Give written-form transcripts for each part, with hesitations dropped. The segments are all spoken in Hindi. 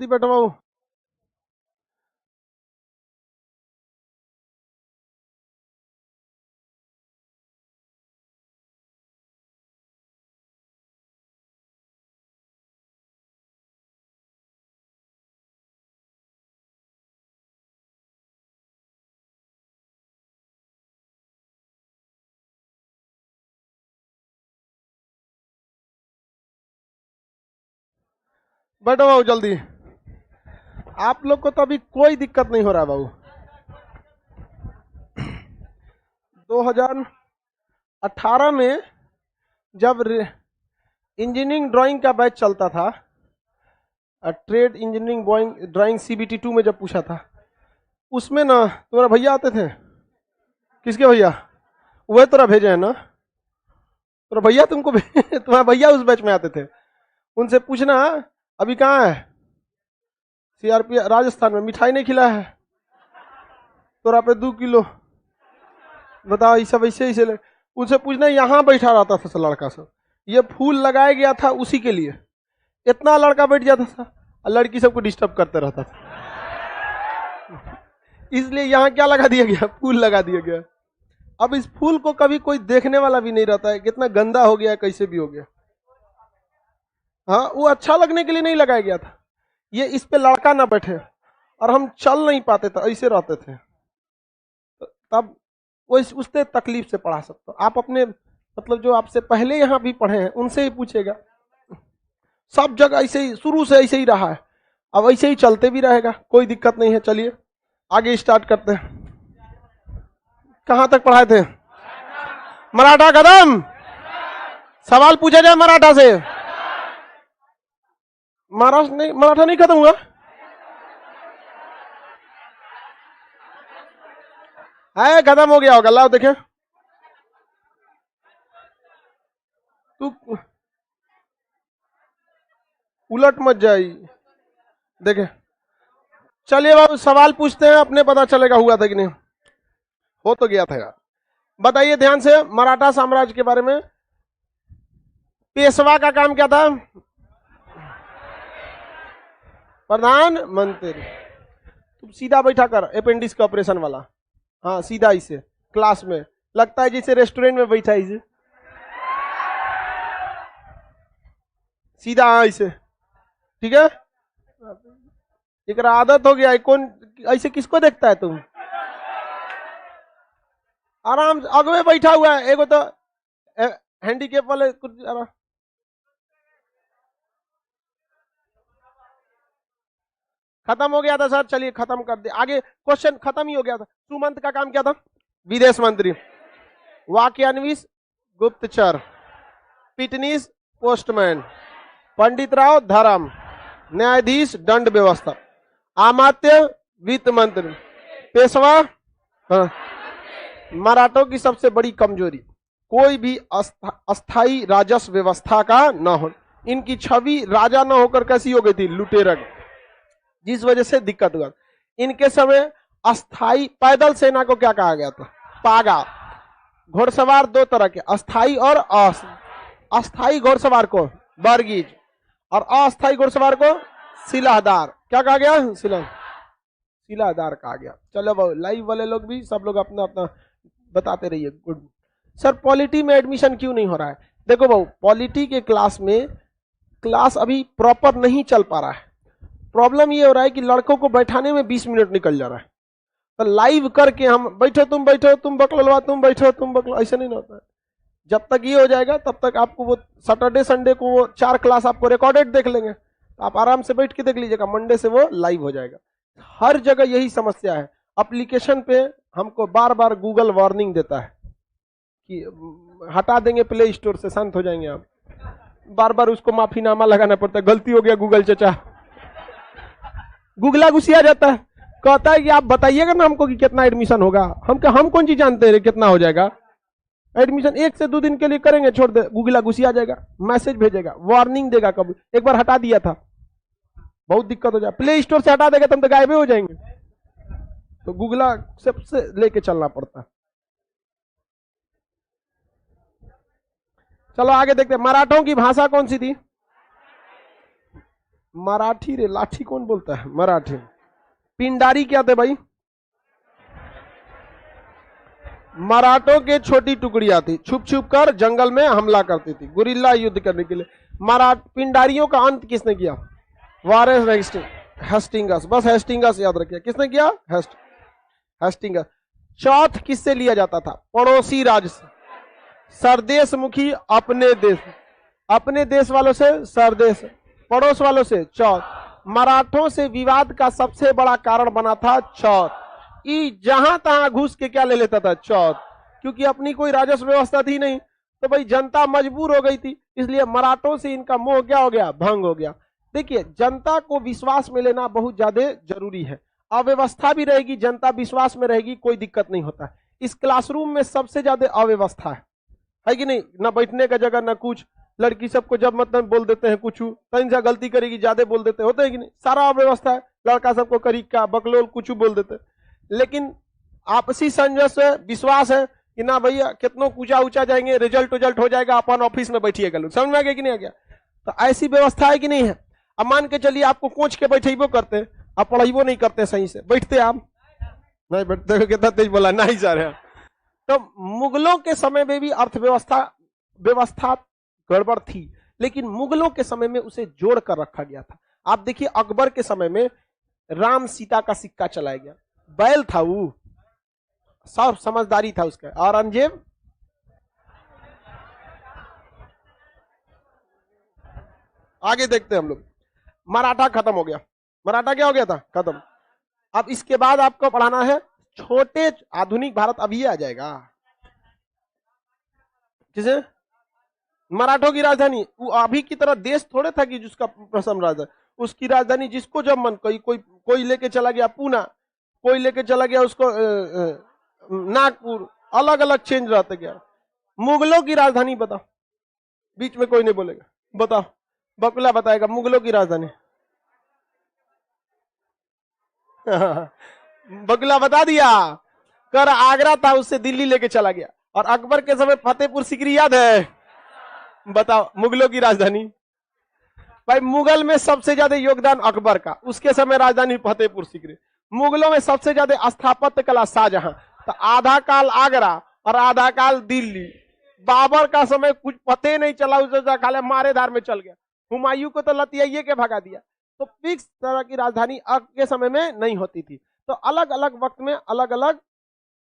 जी बेटा बाबू। बैठो बाबू जल्दी। आप लोग को तो अभी कोई दिक्कत नहीं हो रहा बाबू। 2018 में जब इंजीनियरिंग ड्राइंग का बैच चलता था, ट्रेड इंजीनियरिंग ड्राइंग CBT 2 में जब पूछा था, उसमें ना तुम्हारा भैया आते थे। किसके भैया? वह तोरा भेजे है ना, तोरा भैया तुमको तुम्हारा भैया उस बैच में आते थे। उनसे पूछना अभी कहाँ है, CRP राजस्थान में, मिठाई नहीं खिला है तोरा पे 2 किलो। बताओ, ये सब ऐसे ऐसे उनसे पूछना, यहाँ बैठा रहता था लड़का सब, ये फूल लगाया गया था उसी के लिए। इतना लड़का बैठ जाता था और लड़की सबको डिस्टर्ब करते रहता था, इसलिए यहाँ क्या लगा दिया गया, फूल लगा दिया गया। अब इस फूल को कभी कोई देखने वाला भी नहीं रहता है, कितना गंदा हो गया है, कैसे भी हो गया। हाँ, वो अच्छा लगने के लिए नहीं लगाया गया था, ये इस पे लड़का ना बैठे और हम चल नहीं पाते थे, ऐसे रहते थे। तब वो उससे तकलीफ से पढ़ा सकते हो आप। अपने मतलब जो आपसे पहले यहाँ भी पढ़े हैं उनसे ही पूछेगा। सब जगह ऐसे ही, शुरू से ऐसे ही रहा है, अब ऐसे ही चलते भी रहेगा, कोई दिक्कत नहीं है। चलिए आगे स्टार्ट करते हैं। कहां तक पढ़ाए थे? मराठा कदम। सवाल पूछा जाए मराठा से। महाराष्ट्र नहीं, मराठा नहीं खत्म हुआ है, खत्म हो गया होगा। लाओ देखे तू, उलट मत जाई। देखे, चलिए बाबू सवाल पूछते हैं, अपने पता चलेगा हुआ था कि नहीं। हो तो गया था यार। बताइए ध्यान से मराठा साम्राज्य के बारे में। पेशवा का काम क्या था? प्रधानमंत्री। तुम सीधा बैठा कर, अपेंडिक्स का ऑपरेशन वाला। हाँ सीधा इसे क्लास में लगता है जैसे रेस्टोरेंट में बैठा है इसे, सीधा। हाँ इसे, ठीक है। एक आदत हो गया है, कौन ऐसे किसको देखता है तुम? आराम से अगवे बैठा हुआ है एगो तो हैंडीकेप वाले कुछ आराम। खत्म हो गया था सर, चलिए खत्म कर दे आगे। क्वेश्चन खत्म ही हो गया था। सुमंत का काम क्या था? विदेश मंत्री। वाक्यान्विस गुप्तचर। पिटनीस पोस्टमैन। पंडित राव धर्म। न्यायाधीश दंड व्यवस्था। आमात्य वित्त मंत्री। पेशवा। हाँ। मराठों की सबसे बड़ी कमजोरी, कोई भी अस्थाई राजस्व व्यवस्था का न हो। इनकी छवि राजा न होकर कैसी हो गई थी? लुटेरा, जिस वजह से दिक्कत हुआ। इनके समय अस्थाई पैदल सेना को क्या कहा गया था? पागा। घोड़सवार दो तरह के, अस्थाई और अस्थाई घोड़सवार को बरगीज, और अस्थाई घोड़सवार को सिलाहदार। क्या कहा गया? सिलाहदार कहा गया। चलो भाई लाइव वाले लोग भी सब लोग अपना अपना बताते रहिए। गुड सर, पॉलिटी में एडमिशन क्यों नहीं हो रहा है? देखो भाई, पॉलिटी के क्लास में क्लास अभी प्रॉपर नहीं चल पा रहा है। प्रॉब्लम ये हो रहा है कि लड़कों को बैठाने में 20 मिनट निकल जा रहा है। तो लाइव करके हम बैठो तुम बकलवा, तुम बैठो तुम बकलो, ऐसे नहीं होता है। जब तक ये हो जाएगा तब तक आपको वो सैटरडे संडे को वो 4 क्लास आपको रिकॉर्डेड देख लेंगे, आप आराम से बैठ के देख लीजिएगा। मंडे से वो लाइव हो जाएगा। हर जगह यही समस्या है। एप्लीकेशन पे हमको बार बार गूगल वार्निंग देता है कि हटा देंगे प्ले स्टोर से, शांत हो जाएंगे आप। बार बार उसको माफीनामा लगाना पड़ता है, गलती हो गया गूगल चचा। गूगला घुसिया जाता है, कहता है कि आप बताइएगा ना हमको कि कितना एडमिशन होगा। हम कौन चीज जानते हैं कितना हो जाएगा एडमिशन? 1 से 2 दिन के लिए करेंगे, छोड़ दे, गूगला घुसिया जाएगा, मैसेज भेजेगा, वार्निंग देगा। कभी एक बार हटा दिया था, बहुत दिक्कत हो जाए। प्ले स्टोर से हटा देगा तो हम तो गायब हो जाएंगे। तो गूगला सबसे लेके चलना पड़ता है। चलो आगे देखते हैं। मराठों की भाषा कौन सी थी? मराठी रे, लाठी कौन बोलता है मराठी। पिंडारी क्या थे भाई? मराठों के छोटी टुकड़ियां थी, छुप छुप कर जंगल में हमला करती थी गुरिल्ला युद्ध करने के लिए। पिंडारियों का अंत किसने किया? वारेस हेस्टिंगस, बस हेस्टिंगस याद रखिए। किसने किया? हेस्टिंगस। चौथ किससे लिया जाता था? पड़ोसी राज्य से। सरदेश मुखी अपने देश वालों से सरदेश, पड़ोस वालों से चौथ। मराठों से विवाद का सबसे बड़ा कारण बना था चौथ। जहां तहां घुस के क्या ले लेता था? चौथ। क्योंकि अपनी कोई राजस्व व्यवस्था थी नहीं, तो भाई जनता मजबूर हो गई थी, इसलिए मराठों से इनका मोह क्या हो गया? भंग हो गया। देखिए, जनता को विश्वास में लेना बहुत ज्यादा जरूरी है। अव्यवस्था भी रहेगी, जनता विश्वास में रहेगी, कोई दिक्कत नहीं होता। इस क्लासरूम में सबसे ज्यादा अव्यवस्था है कि नहीं? ना बैठने का जगह, ना कुछ। लड़की सबको जब मतलब बोल देते हैं कुछ, कहीं से गलती करेगी ज्यादा बोल देते होते हैं कि नहीं? सारा अव्यवस्था है। लड़का सबको करीका बकलोल कुछ बोल देते, लेकिन आपसी संजस है, विश्वास है कि ना भैया कितनों ऊंचा ऊंचा जाएंगे, रिजल्ट हो जाएगा, अपन ऑफिस में बैठिएगा। लोग समझ में आ गया कि नहीं आ गया? तो ऐसी व्यवस्था है कि नहीं है? अब मान के चलिए आपको कोच के बैठेबो करते, आप पढ़ाइबो नहीं करते सही से, बैठते आप नहीं बैठते? कितना तेज बोला, नहीं जा रहे। तो मुगलों के समय में भी व्यवस्था गड़बड़ थी, लेकिन मुगलों के समय में उसे जोड़ कर रखा गया था। आप देखिए, अकबर के समय में राम सीता का सिक्का चलाया गया। बैल था वो, सब समझदारी था उसका। औरंगजेब आगे देखते हैं हम लोग। मराठा खत्म हो गया। मराठा क्या हो गया था? खत्म। अब इसके बाद आपको पढ़ाना है छोटे आधुनिक भारत। अभी आ जाएगा किसे? मराठों की राजधानी। वो अभी की तरह देश थोड़े था कि जिसका प्रथम राजा, उसकी राजधानी जिसको जब मन, कोई लेके चला गया पूना, कोई लेके चला गया उसको नागपुर, अलग अलग चेंज रहते गया। मुगलों की राजधानी बताओ, बीच में कोई नहीं बोलेगा, बताओ। बकुला बताएगा मुगलों की राजधानी। बकुला बता दिया। कर आगरा था, उससे दिल्ली लेके चला गया। और अकबर के समय फतेहपुर सीकरी याद है? बताओ मुगलों की राजधानी। भाई मुगल में सबसे ज्यादा योगदान अकबर का, उसके समय राजधानी फतेहपुर सीकरी। मुगलों में सबसे ज्यादा स्थापत्य कला शाहजहां, तो आधा काल आगरा और आधा काल दिल्ली। बाबर का समय कुछ पते नहीं चला, उसे खाले मारेधार में चल गया। हुमायूं को तो लतियाइये के भगा दिया। तो फिक्स तरह की राजधानी अब के समय में नहीं होती थी, तो अलग अलग वक्त में अलग अलग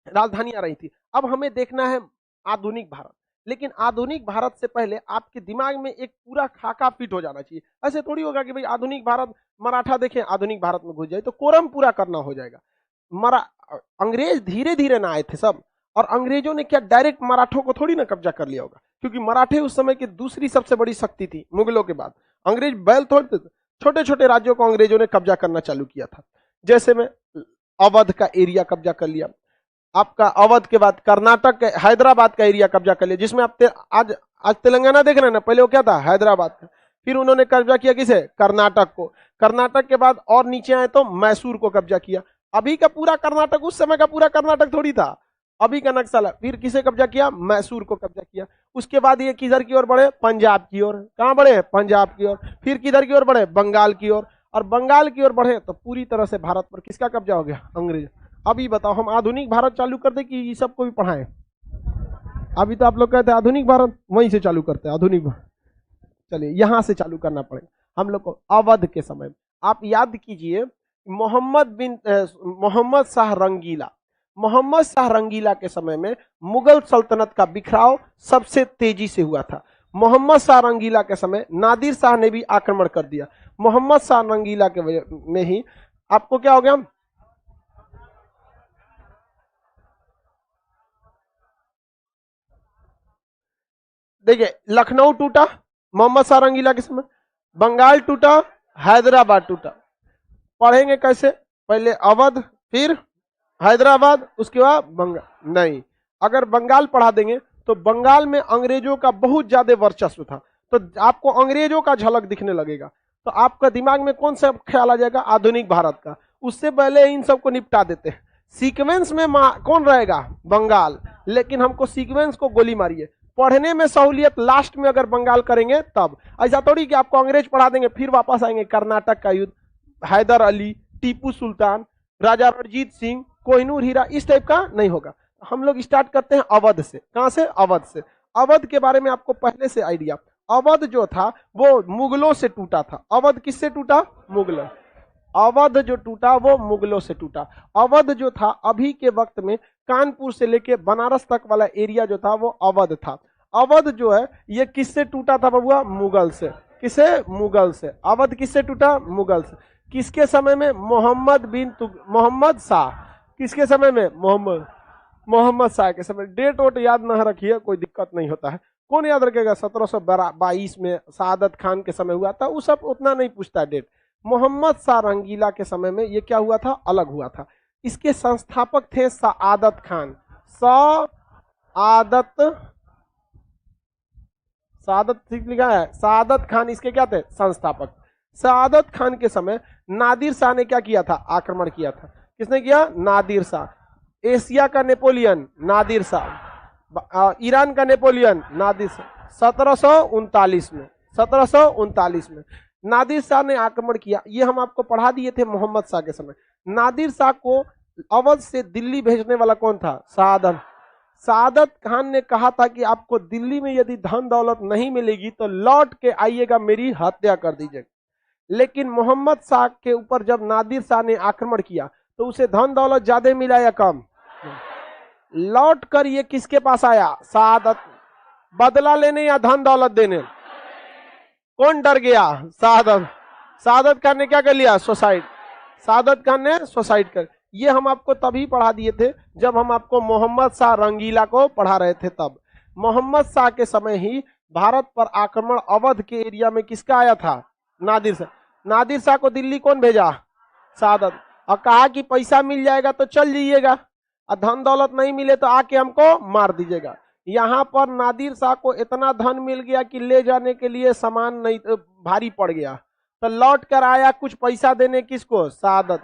राजधानियां रही थी। अब हमें देखना है आधुनिक भारत, लेकिन आधुनिक भारत से पहले आपके दिमाग में एक पूरा खाका फिट हो जाना चाहिए। ऐसे थोड़ी होगा कि भाई आधुनिक भारत, मराठा देखें आधुनिक भारत में घुस जाए तो कोरम पूरा करना हो जाएगा। अंग्रेज धीरे धीरे ना आए थे सब, और अंग्रेजों ने क्या डायरेक्ट मराठों को थोड़ी ना कब्जा कर लिया होगा, क्योंकि मराठे उस समय की दूसरी सबसे बड़ी शक्ति थी मुगलों के बाद। अंग्रेज बैल थोड़ते थे, छोटे छोटे राज्यों को अंग्रेजों ने कब्जा करना चालू किया था। जैसे में अवध का एरिया कब्जा कर लिया, आपका अवध के बाद कर्नाटक, हैदराबाद का एरिया कब्जा कर लिया, जिसमें आप आज तेलंगाना देख रहे हैं ना, पहले वो क्या था? हैदराबाद का। फिर उन्होंने कब्जा किया किसे? कर्नाटक को। कर्नाटक के बाद और नीचे आए तो मैसूर को कब्जा किया। अभी का पूरा कर्नाटक, उस समय का पूरा कर्नाटक थोड़ी था, अभी का नक्शा। फिर किसे कब्जा किया? मैसूर को कब्जा किया। उसके बाद ये किधर की ओर बढ़े? पंजाब की ओर। कहां बढ़े? पंजाब की ओर। फिर किधर की ओर बढ़े? बंगाल की ओर। और बंगाल की ओर बढ़े तो पूरी तरह से भारत पर किसका कब्जा हो गया? अंग्रेज। अभी बताओ, हम आधुनिक भारत चालू कर दे कि ये सबको भी पढ़ाएं? अभी तो आप लोग कहते हैं आधुनिक भारत, वहीं से चालू करते हैं आधुनिक भारत। चलिए यहां से चालू करना पड़ेगा हम लोग को। अवध के समय आप याद कीजिए, मोहम्मद शाह रंगीला, मोहम्मद शाह रंगीला के समय में मुगल सल्तनत का बिखराव सबसे तेजी से हुआ था। मोहम्मद शाह रंगीला के समय नादिर शाह ने भी आक्रमण कर दिया। मोहम्मद शाह रंगीला के वजह में ही आपको क्या हो गया? देखिए, लखनऊ टूटा मोहम्मद शाह रंगीला के समय, बंगाल टूटा, हैदराबाद टूटा। पढ़ेंगे कैसे? पहले अवध, फिर हैदराबाद, उसके बाद बंगाल। नहीं, अगर बंगाल पढ़ा देंगे तो बंगाल में अंग्रेजों का बहुत ज्यादा वर्चस्व था, तो आपको अंग्रेजों का झलक दिखने लगेगा, तो आपका दिमाग में कौन सा ख्याल आ जाएगा? आधुनिक भारत का। उससे पहले इन सबको निपटा देते हैं। सीक्वेंस में कौन रहेगा? बंगाल। लेकिन हमको सीक्वेंस को गोली मारिए, पढ़ने में सहूलियत लास्ट में अगर बंगाल करेंगे तब। ऐसा थोड़ी कि आपको अंग्रेज पढ़ा देंगे फिर वापस आएंगे। कर्नाटक का युद्ध, हैदर अली, टीपू सुल्तान, राजा रणजीत सिंह, कोहिनूर हीरा, इस टाइप का नहीं होगा। हम लोग स्टार्ट करते हैं अवध से। कहां से? अवध से। अवध के बारे में आपको पहले से आइडिया, अवध जो था वो मुगलों से टूटा था। अवध किससे टूटा? मुगलों। अवध जो टूटा वो मुगलों से टूटा। अवध जो था अभी के वक्त में कानपुर से लेके बनारस तक वाला एरिया जो था वो अवध था। अवध जो है ये किससे टूटा था बबुआ? मुगल से। किसे? मुगल से। अवध किससे टूटा? मुगल से। किसके समय में? मोहम्मद शाह। किसके समय में? मोहम्मद शाह के समय। डेट वोट याद ना रखिए, कोई दिक्कत नहीं होता है। कौन याद रखेगा? 1722 में सआदत खान के समय हुआ था, वो सब उतना नहीं पूछता डेट। मोहम्मद शाह रंगीला के समय में ये क्या हुआ था? अलग हुआ था। इसके संस्थापक थे सआदत खान। सआदत ठीक लिखा है। सआदत खान इसके क्या थे? संस्थापक। सआदत खान के समय नादिर शाह ने क्या किया था? आक्रमण किया था। किसने किया? नादिर शाह। एशिया का नेपोलियन नादिर शाह। ईरान का नेपोलियन नादिर शाह। 1739 में नादिर शाह ने आक्रमण किया। ये हम आपको पढ़ा दिए थे मोहम्मद शाह के समय। नादिर शाह को अवध से दिल्ली भेजने वाला कौन था? सआदत खान ने कहा था कि आपको दिल्ली में यदि धन दौलत नहीं मिलेगी तो लौट के आइएगा, मेरी हत्या कर दीजिएगा। लेकिन मोहम्मद शाह के ऊपर जब नादिर शाह ने आक्रमण किया तो उसे धन दौलत ज्यादा मिला या कम? लौट कर ये किसके पास आया? सआदत। बदला लेने या धन दौलत देने? कौन डर गया? सआदत खान ने क्या कर लिया? सुसाइड। सआदत खान ने सुसाइड कर। ये हम आपको तभी पढ़ा दिए थे जब हम आपको मोहम्मद शाह रंगीला को पढ़ा रहे थे। तब मोहम्मद शाह के समय ही भारत पर आक्रमण अवध के एरिया में किसका आया था? नादिर शाह। नादिर शाह को दिल्ली कौन भेजा? सआदत। और कहा कि पैसा मिल जाएगा तो चल जाइएगा, और धन दौलत नहीं मिले तो आके हमको मार दीजिएगा। यहाँ पर नादिर शाह को इतना धन मिल गया कि ले जाने के लिए सामान नहीं, भारी पड़ गया। तो लौट कर आया कुछ पैसा देने, किसको? सआदत।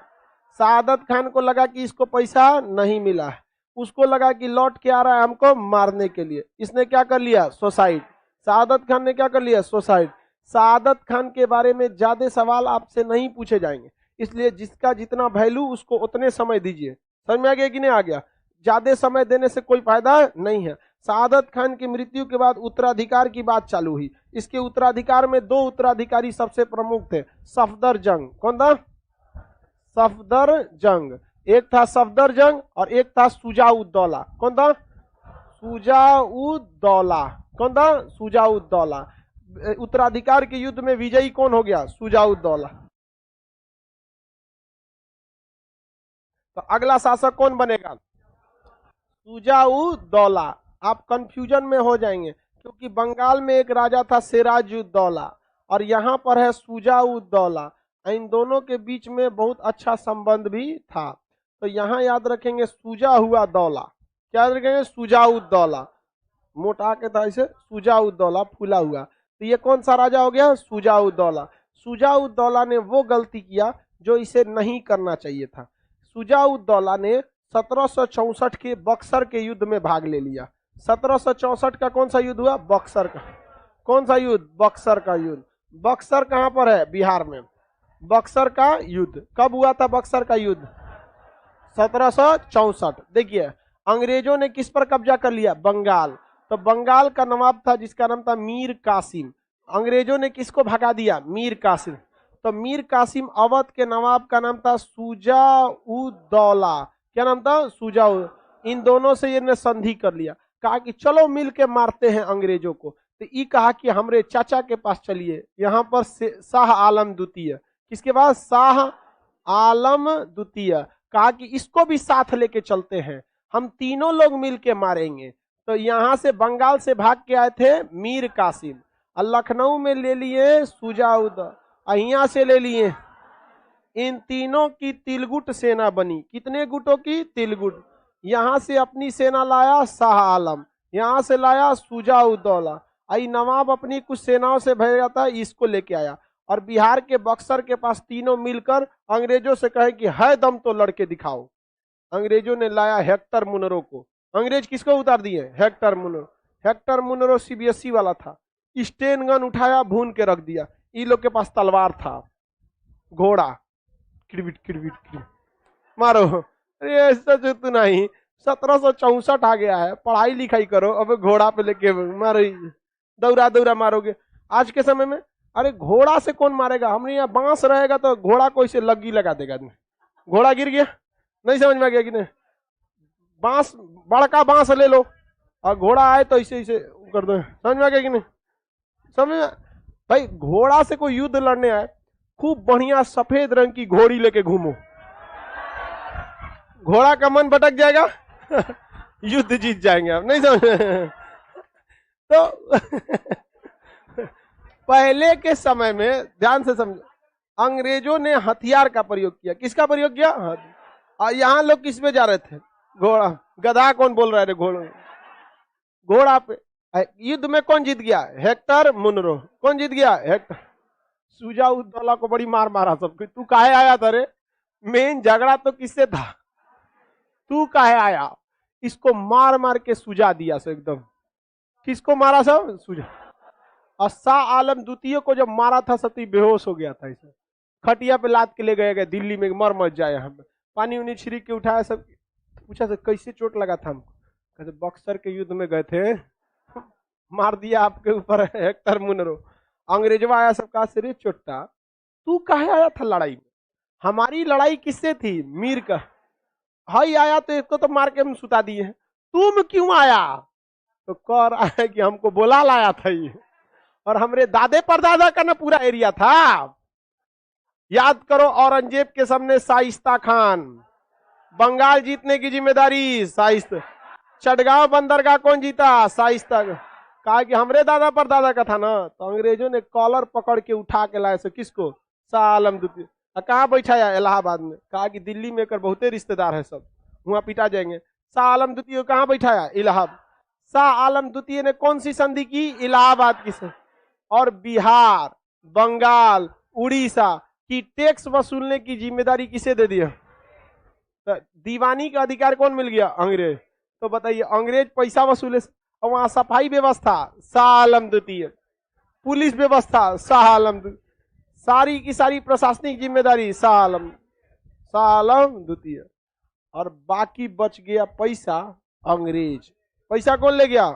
सआदत खान को लगा कि इसको पैसा नहीं मिला है, उसको लगा कि लौट के आ रहा है हमको मारने के लिए। इसने क्या कर लिया? सुसाइड। सआदत खान ने क्या कर लिया? सुसाइड। सआदत खान के बारे में ज्यादा सवाल आपसे नहीं पूछे जाएंगे, इसलिए जिसका जितना वैल्यू उसको उतने समय दीजिए। समझ में आ गया कि नहीं आ गया? ज्यादा समय देने से कोई फायदा नहीं है। सआदत खान की मृत्यु के बाद उत्तराधिकार की बात चालू हुई। इसके उत्तराधिकार में दो उत्तराधिकारी सबसे प्रमुख थे। सफदरजंग। कौन था? सफदरजंग। एक था सफदरजंग और एक था शुजाउद्दौला। कौन था? शुजाउद्दौला। कौन था? शुजाउद्दौला। उत्तराधिकार के युद्ध में विजयी कौन हो गया? शुजाउद्दौला। तो अगला शासक कौन बनेगा? शुजाउद्दौला। आप कंफ्यूजन में हो जाएंगे क्योंकि बंगाल में एक राजा था सिराजुद्दौला और यहाँ पर है शुजाउद्दौला। इन दोनों के बीच में बहुत अच्छा संबंध भी था। तो यहाँ याद रखेंगे सुजा हुआ दौला। क्या याद रखेंगे? शुजाउद्दौला। मोटा के था इसे शुजाउद्दौला, फूला हुआ। तो ये कौन सा राजा हो गया? शुजाउद्दौला। शुजाउद्दौला ने वो गलती किया जो इसे नहीं करना चाहिए था। शुजाउद्दौला ने 1764 के बक्सर के युद्ध में भाग ले लिया। 1764 का कौन सा युद्ध हुआ? बक्सर का। कौन सा युद्ध? बक्सर का युद्ध। बक्सर कहां पर है? बिहार में। बक्सर का युद्ध कब हुआ था? बक्सर का युद्ध 1764। देखिए अंग्रेजों ने किस पर कब्जा कर लिया? बंगाल। तो बंगाल का नवाब था जिसका नाम था मीर कासिम। अंग्रेजों ने किसको भगा दिया? मीर कासिम। तो मीर कासिम अवध के नवाब का नाम था शुजाउद्दौला। क्या नाम था? शुजाउद। इन दोनों से ये संधि कर लिया, कहा कि चलो मिल के मारते हैं अंग्रेजों को। तो ये कहा कि हमरे चाचा के पास चलिए, यहाँ पर शाह आलम द्वितीय। किसके पास? शाह आलम द्वितीय। कहा कि इसको भी साथ लेके चलते हैं, हम तीनों लोग मिल के मारेंगे। तो यहाँ से बंगाल से भाग के आए थे मीर कासिम और लखनऊ में ले लिए शुजाउद्दौला, यहाँ से ले लिए। इन तीनों की तिलगुट सेना बनी। कितने गुटों की? तिलगुट। यहाँ से अपनी सेना लाया शाह आलम, यहाँ से लाया शुजाउद्दौला। आई नवाब अपनी कुछ सेनाओं से भेजा था, इसको लेके आया और बिहार के बक्सर के पास तीनों मिलकर अंग्रेजों से कहे कि है दम तो लड़के दिखाओ। अंग्रेजों ने लाया हेक्टर मुनरो को। अंग्रेज किसको उतार दिए? Hector Munro. Hector Munro CBSE वाला था, स्टेन गन उठाया, भून के रख दिया। इन लोग के पास तलवार था, घोड़ा, किड़बिट किड़बिट किड़बिट मारो। अरे ऐसा जो तू नहीं, 1764 आ गया है, पढ़ाई लिखाई करो, अब घोड़ा पे लेके मारो, दौड़ा दौड़ा मारोगे। आज के समय में अरे घोड़ा से कौन मारेगा, हमने यहाँ बांस रहेगा तो घोड़ा को इसे लगी लगा देगा। घोड़ा गिर गया, नहीं समझ में आ गया कि नहीं, बांस, बड़का बांस ले लो और घोड़ा आए तो इसे इसे कर दो, समझ में आ गया कि नहीं, समझ में। भाई घोड़ा से कोई युद्ध लड़ने आए, खूब बढ़िया सफेद रंग की घोड़ी लेके घूमो, घोड़ा का मन भटक जाएगा युद्ध जीत जाएंगे आप, नहीं समझ। तो पहले के समय में ध्यान से समझो, अंग्रेजों ने हथियार का प्रयोग किया। किसका प्रयोग किया? और यहाँ लोग किस पे जा रहे थे? घोड़ा। गधा कौन बोल रहा है? घोड़ा पे। युद्ध में कौन जीत गया? Hector Munro. कौन जीत गया? हेक्टर। सुजाउद्दौला को बड़ी मार मारा सबको। तू काहे आया था रे? मेन झगड़ा तो किससे था? तू काहे आया? इसको मार मार के सुजा दिया सब एकदम। किसको मारा सब? सुजा। और शाह आलम द्वितीय को जब मारा था सती बेहोश हो गया था, इसे खटिया पे लाद के ले गए दिल्ली में, मर मत जाए। हम पानी उनी छिड़क के उठाया, सब पूछा से कैसे चोट लगा था हमको? कहते बक्सर के युद्ध में गए थे, मार दिया आपके ऊपर हेक्टर मुनरो। अंग्रेजवा आया, सब कहा से रे चोट्टा तू काहे आया था लड़ाई में? हमारी लड़ाई किससे थी? मीर का। हाई आया तो इसको तो मार के हम सुता दिए, तुम क्यों आया? तो कह रहा है कि हमको बोला लाया था ये, और हमरे दादे परदादा का ना पूरा एरिया था। याद करो, औरंगजेब के सामने शाइस्ता खान, बंगाल जीतने की जिम्मेदारी शाइस्ता, चटगांव बंदरगाह कौन जीता? शाइस्ता। कहा कि हमरे दादा परदादा का था ना। तो अंग्रेजों ने कॉलर पकड़ के उठा के लाए। से किसको? शाह आलम द्वितीय। कहाँ बैठाया? इलाहाबाद में। कहा कि दिल्ली में कर बहुते रिश्तेदार है, सब वहां पिटा जाएंगे। शाह आलम द्वितीय कहाँ बैठाया? इलाहाबाद। शाह आलम द्वितीय ने कौन सी संधि की? इलाहाबाद की संधि। और बिहार, बंगाल, उड़ीसा की टैक्स वसूलने की जिम्मेदारी किसे दे दिया? तो दीवानी का अधिकार कौन मिल गया? अंग्रेज। तो बताइए, अंग्रेज पैसा वसूले, और वहां सफाई व्यवस्था शाह आलम द्वितीय, पुलिस व्यवस्था शाह आलम द्वितीय, सारी की सारी प्रशासनिक जिम्मेदारी शाह आलम द्वितीय। और बाकी बच गया पैसा अंग्रेज। पैसा कौन ले गया?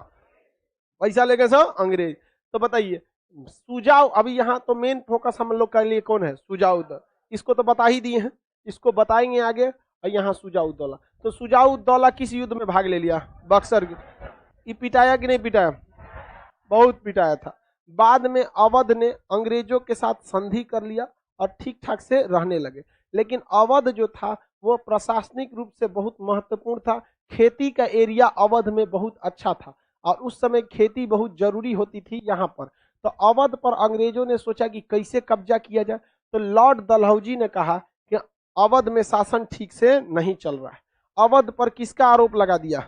पैसा ले गए सब अंग्रेज। तो बताइए, सुजाऊ, अभी यहाँ तो मेन फोकस हम लोग के लिए कौन है? सुजाउद्दौला। इसको तो बता ही दिए हैं, इसको बताएंगे आगे। और यहाँ सुजाउद्दौला। तो सुजाउद्दौला किस युद्ध में भाग ले लिया? बक्सर। ये पिटाया कि नहीं पिटाया? बहुत पिटाया था। बाद में अवध ने अंग्रेजों के साथ संधि कर लिया और ठीक ठाक से रहने लगे। लेकिन अवध जो था वो प्रशासनिक रूप से बहुत महत्वपूर्ण था। खेती का एरिया अवध में बहुत अच्छा था और उस समय खेती बहुत जरूरी होती थी यहाँ पर। तो अवध पर अंग्रेजों ने सोचा कि कैसे कब्जा किया जाए। तो लॉर्ड डलहौजी ने कहा कि अवध में शासन ठीक से नहीं चल रहा है। अवध पर किसका आरोप लगा दिया?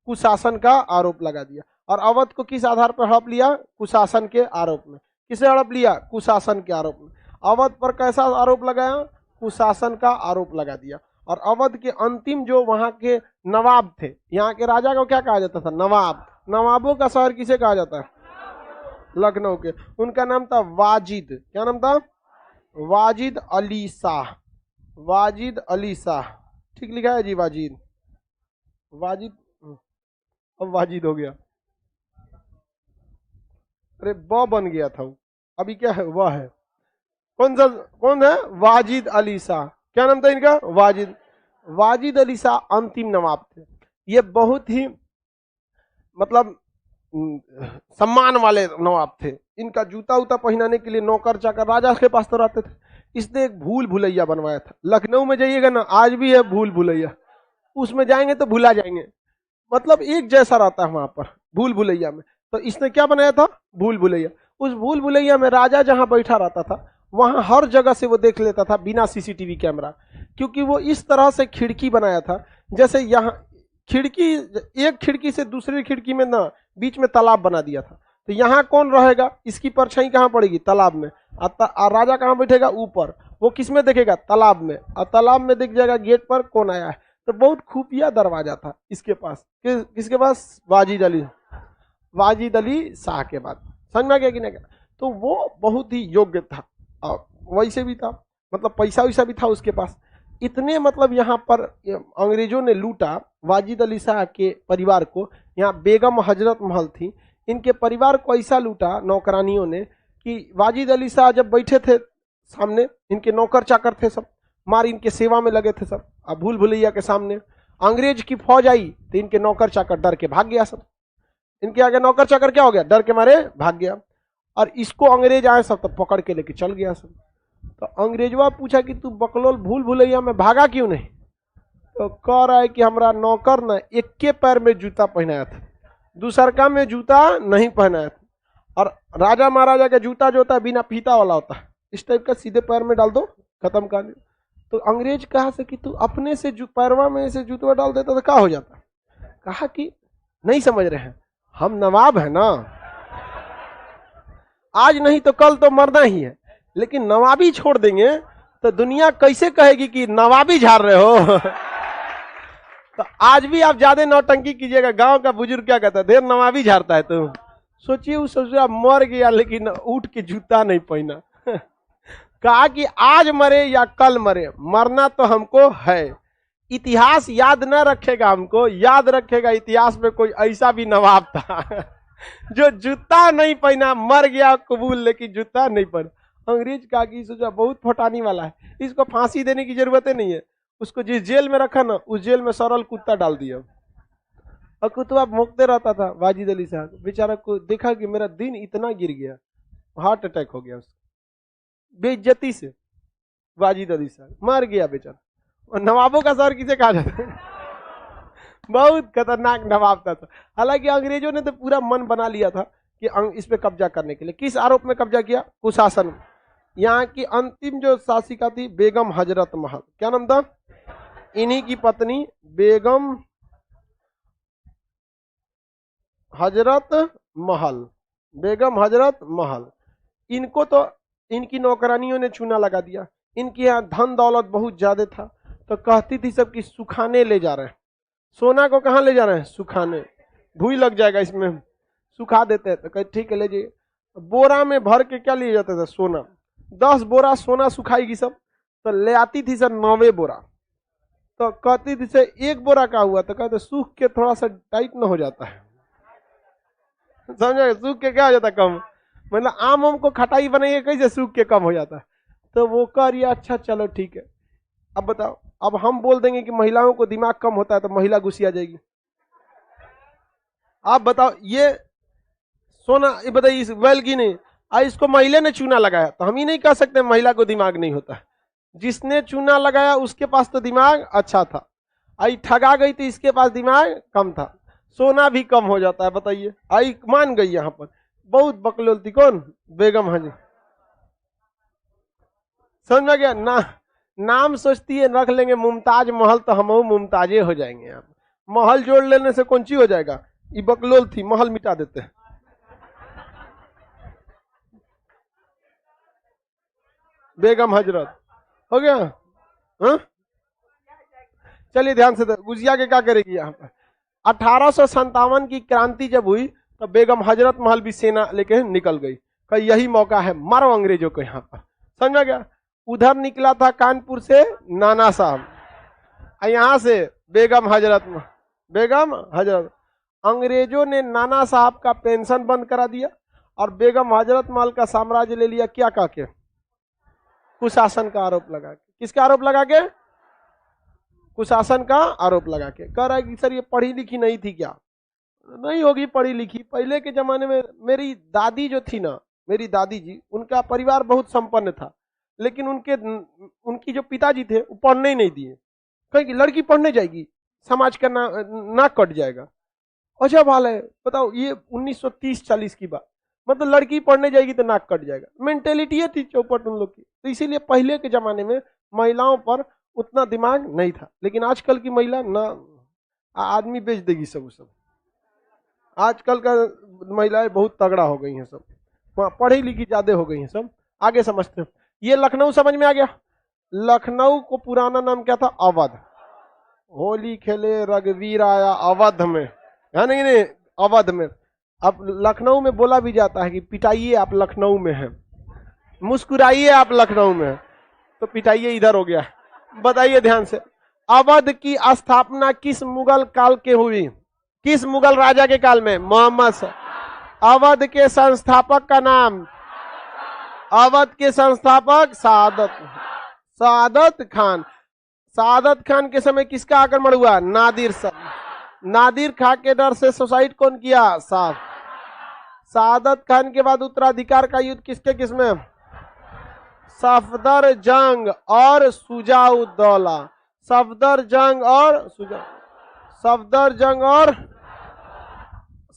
कुशासन का आरोप लगा दिया। और अवध को किस आधार पर हड़प लिया? कुशासन के आरोप में। किसे हड़प लिया? कुशासन के आरोप में। अवध पर कैसा आरोप लगाया? कुशासन का आरोप लगा दिया। और अवध के अंतिम जो वहां के नवाब थे, यहाँ के राजा को क्या कहा जाता था? नवाब। नवाबों का शहर किसे कहा जाता है? लखनऊ के। उनका नाम था वाजिद। क्या नाम था? वाजिद अली शाह। वाजिद अली शाह, ठीक लिखा है जी? वाजिद, वाजिद, अब वाजिद हो गया। अरे ब बन गया था वो, अभी क्या है? वह है। कौन है? वाजिद अली शाह। क्या नाम था इनका? वाजिद। वाजिद अली शाह अंतिम नवाब थे। ये बहुत ही मतलब सम्मान वाले नवाब थे। इनका जूता उता पहनाने के लिए नौकर चाकर राजा के पास तो रहते थे। इसने एक भूल भुलैया बनवाया था। लखनऊ में जाइएगा ना, आज भी है भूल भुलैया, उसमें जाएंगे तो भुला जाएंगे, मतलब एक जैसा रहता है वहां पर भूल भुलैया में। तो इसने क्या बनाया था? भूल भुलैया। उस भूल भुलैया में राजा जहां बैठा रहता था वहां हर जगह से वो देख लेता था बिना सीसीटीवी कैमरा, क्योंकि वो इस तरह से खिड़की बनाया था जैसे यहाँ खिड़की, एक खिड़की से दूसरी खिड़की में ना बीच में तालाब बना दिया था। तो यहाँ कौन रहेगा? इसकी परछाई कहाँ पड़ेगी? तालाब में। और राजा कहाँ बैठेगा? ऊपर। वो किस में देखेगा? तालाब में। और तालाब में दिख जाएगा गेट पर कौन आया है। तो बहुत खुफिया दरवाजा था इसके पास। किसके पास? वाजिद अली। वाजिद अली शाह के बाद। समझ में आ गया कि नहीं? तो वो बहुत ही योग्य था, वैसे भी था, मतलब पैसा वैसा भी था उसके पास। इतने मतलब यहाँ पर अंग्रेजों ने लूटा वाजिद अली शाह के परिवार को। यहाँ बेगम हजरत महल थी, इनके परिवार को ऐसा लूटा नौकरानियों ने कि वाजिद अली शाह जब बैठे थे सामने, इनके नौकर चाकर थे सब, मार इनके सेवा में लगे थे सब। अब भूल भुलैया के सामने अंग्रेज की फौज आई तो इनके नौकर चाकर डर के भाग गया सब। इनके आगे नौकर चाकर क्या हो गया, डर के मारे भाग गया। और इसको अंग्रेज आए सब तो पकड़ के लेके चल गया सब। तो अंग्रेजवा पूछा कि तू बकलोल भूल भुलैया में भागा क्यों नहीं? तो कह रहा है कि हमारा नौकर न एक के पैर में जूता पहनाया था, दूसरका में जूता नहीं पहनाया था। और राजा महाराजा का जूता जो होता है बिना फीता वाला होता है, इस टाइप का सीधे पैर में डाल दो, खत्म कर दो। तो अंग्रेज कहा से कि तू अपने से पैरवा में से जूतवा डाल देता तो क्या हो जाता? कहा कि नहीं समझ रहे हैं, हम नवाब है ना, आज नहीं तो कल तो मरना ही है, लेकिन नवाबी छोड़ देंगे तो दुनिया कैसे कहेगी कि नवाबी झाड़ रहे हो। तो आज भी आप ज्यादा नौटंकी कीजिएगा, गांव का बुजुर्ग क्या कहता है, देर नवाबी झाड़ता है तुम। सोचिए उस मर गया लेकिन उठ के जूता नहीं पहना। कहा कि आज मरे या कल मरे, मरना तो हमको है। इतिहास याद न रखेगा हमको, याद रखेगा इतिहास में कोई ऐसा भी नवाब था जो जूता नहीं पहना, मर गया कबूल लेकिन जूता नहीं पहना। अंग्रेज कहा कि सोचा बहुत फटानी वाला है, इसको फांसी देने की जरूरत नहीं है। उसको जिस जेल में रखा ना, उस जेल में सरल कुत्ता डाल दिया। और कुत्ता भौंकते रहता था। वाजिद अली साहब बेचारा को देखा कि मेरा दिन इतना गिर गया, हार्ट अटैक हो गया उसको बेइज्जती से। वाजिद अली साहब मर गया बेचारा। और नवाबों का सर किसे कहा जाता है? बहुत खतरनाक नवाब था। हालांकि अंग्रेजों ने तो पूरा मन बना लिया था कि इस पे कब्जा करने के लिए। किस आरोप में कब्जा किया? कुशासन। यहाँ की अंतिम जो शासिका थी बेगम हजरत महल, क्या नाम था? इन्हीं की पत्नी बेगम हजरत महल, बेगम हजरत महल। इनको तो इनकी नौकरानियों ने चूना लगा दिया। इनके यहाँ धन दौलत बहुत ज्यादा था, तो कहती थी सब कि सुखाने ले जा रहे हैं। सोना को कहाँ ले जा रहे हैं? सुखाने। भूई लग जाएगा इसमें, सुखा देते हैं। तो कहते ठीक है ले जाइए। बोरा में भर के क्या लिए जाता था? सोना। 10 बोरा सोना सुखाएगी सब, तो ले आती थी सर 9 बोरा। तो कहती थी से 1 बोरा का हुआ, तो कहते सूख के थोड़ा सा टाइट न हो जाता है। समझे? सूख के क्या हो जाता है? कम। मतलब आम को खटाई बनाइए, कैसे सूख के कम हो जाता है? तो वो कह रही है अच्छा चलो ठीक है। अब बताओ, अब हम बोल देंगे कि महिलाओं को दिमाग कम होता है तो महिला गुस्सिया जाएगी। आप बताओ, ये सोना, ये बताइए इस वेल की नहीं, इसको महिला ने चूना लगाया, तो हम ही नहीं कह सकते महिला को दिमाग नहीं होता है। जिसने चूना लगाया उसके पास तो दिमाग अच्छा था, आई ठगा गई तो इसके पास दिमाग कम था, सोना भी कम हो जाता है। बताइए, आई मान गई यहाँ पर। बहुत बकलोल थी। कौन? बेगम हजी। समझ में गया ना? नाम सोचती है रख लेंगे मुमताज महल, तो हम मुमताजे हो जाएंगे। यहाँ महल जोड़ लेने से कौन सी हो जाएगा? ये बकलोल थी, महल मिटा देते हैं। बेगम हजरत हो गया। हाँ चलिए ध्यान से, गुजिया के क्या करेगी यहाँ पर? 1857 की क्रांति जब हुई तो बेगम हजरत महल भी सेना लेके निकल गई। कहीं यही मौका है, मारो अंग्रेजों को यहाँ पर। समझ में गया? उधर निकला था कानपुर से नाना साहब, यहाँ से बेगम हजरत। बेगम हजरत, अंग्रेजों ने नाना साहब का पेंशन बंद करा दिया और बेगम हजरत महल का साम्राज्य ले लिया। क्या कह के? कुशासन का आरोप लगा के। किसका आरोप लगा के? कुशासन का आरोप लगा के। कह रहा है कि सर ये पढ़ी लिखी नहीं थी क्या? नहीं होगी पढ़ी लिखी। पहले के जमाने में मेरी दादी जो थी ना, मेरी दादी जी, उनका परिवार बहुत संपन्न था, लेकिन उनकी जो पिताजी थे वो पढ़ने ही नहीं दिए। कहीं कि लड़की पढ़ने जाएगी समाज का नाक कट जाएगा। अच्छा हाल है, बताओ ये 1930-40 की बात, मतलब लड़की पढ़ने जाएगी तो नाक कट जाएगा। मेंटेलिटी थी चौपट उन लोग की। तो इसीलिए पहले के जमाने में महिलाओं पर उतना दिमाग नहीं था। लेकिन आजकल की महिला ना, आदमी बेच देगी सब। आजकल का महिलाएं बहुत तगड़ा हो गई हैं सब, पढ़ी लिखी ज्यादा हो गई हैं सब। आगे समझते हैं। ये लखनऊ समझ में आ गया। लखनऊ को पुराना नाम क्या था? अवध। होली खेले रघुवीर आया अवध में, है नहीं? अवध में। अब लखनऊ में बोला भी जाता है कि पिटाइए आप लखनऊ में हैं, मुस्कुराइए आप लखनऊ में हैं, तो पिटाइए इधर हो गया। बताइए ध्यान से, अवध की स्थापना किस मुगल काल के हुई? किस मुगल राजा के काल में? मोहम्मद से। अवध के संस्थापक का नाम? अवध के संस्थापक सादत खान। सादत खान के समय किसका आक्रमण हुआ? नादिर शाह। नादिर खां के डर से सुसाइड कौन किया? सादत खान के बाद उत्तराधिकार का युद्ध किसके किसमें? सफदर जंग और शुजाउद्दौला। सफदर जंग और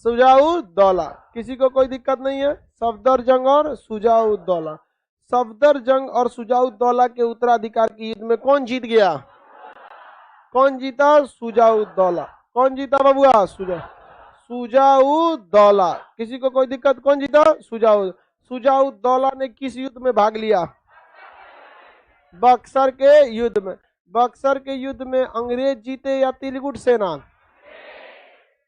शुजाउद्दौला। किसी को कोई दिक्कत नहीं है? सफदर जंग और शुजाउद्दौला। सफदर जंग और शुजाउद्दौला के उत्तराधिकार के युद्ध में कौन जीत गया? कौन जीता? शुजाउद्दौला। कौन जीता बबुआ? शुजाउद्दौला। किसी को कोई दिक्कत? कौन जीता? शुजाउद्दौला ने किस युद्ध में भाग लिया? बक्सर के युद्ध में। बक्सर के युद्ध में अंग्रेज जीते या तिलगुट सेना?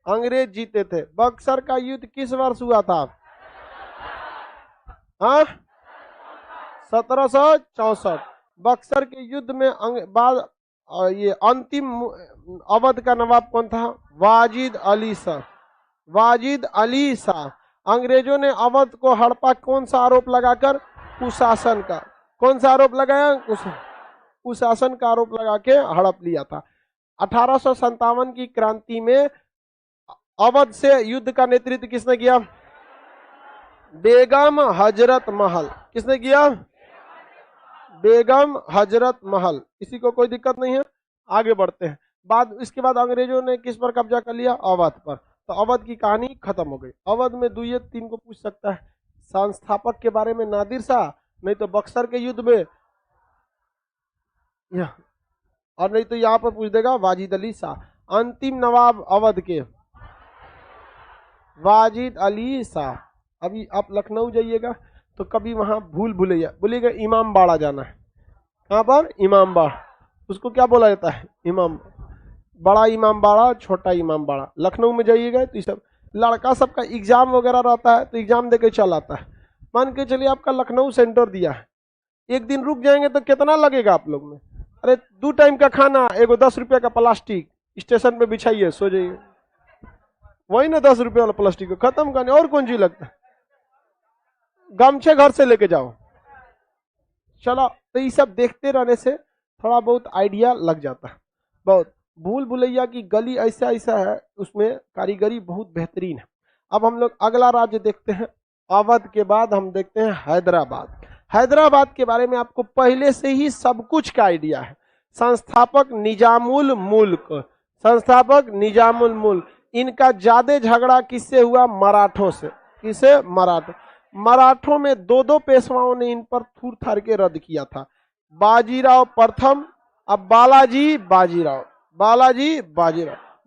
अंग्रेज जीते थे। बक्सर का युद्ध किस वर्ष हुआ था? 1764। बक्सर के युद्ध में बाद ये अंतिम अवध का नवाब कौन था? वाजिद अली शाह। वाजिद अली शाह। अंग्रेजों ने अवध को हड़पा कौन सा आरोप लगाकर? कुशासन का। कौन सा आरोप लगाया? कुशासन का आरोप लगा के हड़प लिया था। 1857 की क्रांति में अवध से युद्ध का नेतृत्व किसने किया? बेगम हजरत महल। किसने किया? बेगम हजरत महल। किसी को कोई दिक्कत नहीं है? आगे बढ़ते हैं। इसके बाद अंग्रेजों ने किस पर कब्जा कर लिया? अवध पर। तो अवध की कहानी खत्म हो गई। अवध में 2-3 को पूछ सकता है। संस्थापक के बारे में नादिर शाह, नहीं तो बक्सर के युद्ध में, और नहीं तो यहाँ पर पूछ देगा वाजिद अली शाह। अंतिम नवाब अवध के वाजिद अली शाह। अभी आप लखनऊ जाइएगा तो कभी वहां बोलिएगा इमाम बाड़ा जाना है। कहाँ पर? इमाम बाड़ा। उसको क्या बोला जाता है? इमाम। बड़ा इमाम बाड़ा, छोटा इमाम बाड़ा। लखनऊ में जाइएगा तो ये सब लड़का सबका एग्जाम वगैरह रहता है तो एग्जाम देके चल आता है। मान के चलिए आपका लखनऊ सेंटर दिया है, एक दिन रुक जाएंगे तो कितना लगेगा आप लोग में? अरे 2 टाइम का खाना, एगो 10 रुपया का प्लास्टिक स्टेशन पे बिछाइए, सो जाइए। वही ना 10 रुपये वाला प्लास्टिक को खत्म करने, और कौन चीज लगता है? गमछे घर से लेके जाओ। चलो, तो ये सब देखते रहने से थोड़ा बहुत आइडिया लग जाता है। बहुत भूल भुलैया की गली ऐसा ऐसा है, उसमें कारीगरी बहुत बेहतरीन है। अब हम लोग अगला राज्य देखते हैं। अवध के बाद हम देखते हैं हैदराबाद। हैदराबाद के बारे में आपको पहले से ही सब कुछ का आइडिया है। संस्थापक निजामुल मुल्क। संस्थापक निजामुल मुल्क। इनका ज्यादा झगड़ा किससे हुआ? मराठों से। किसे? मराठों में 2 पेशवाओं ने इन पर थूर थार के रद्द किया था। बाजीराव प्रथम, अब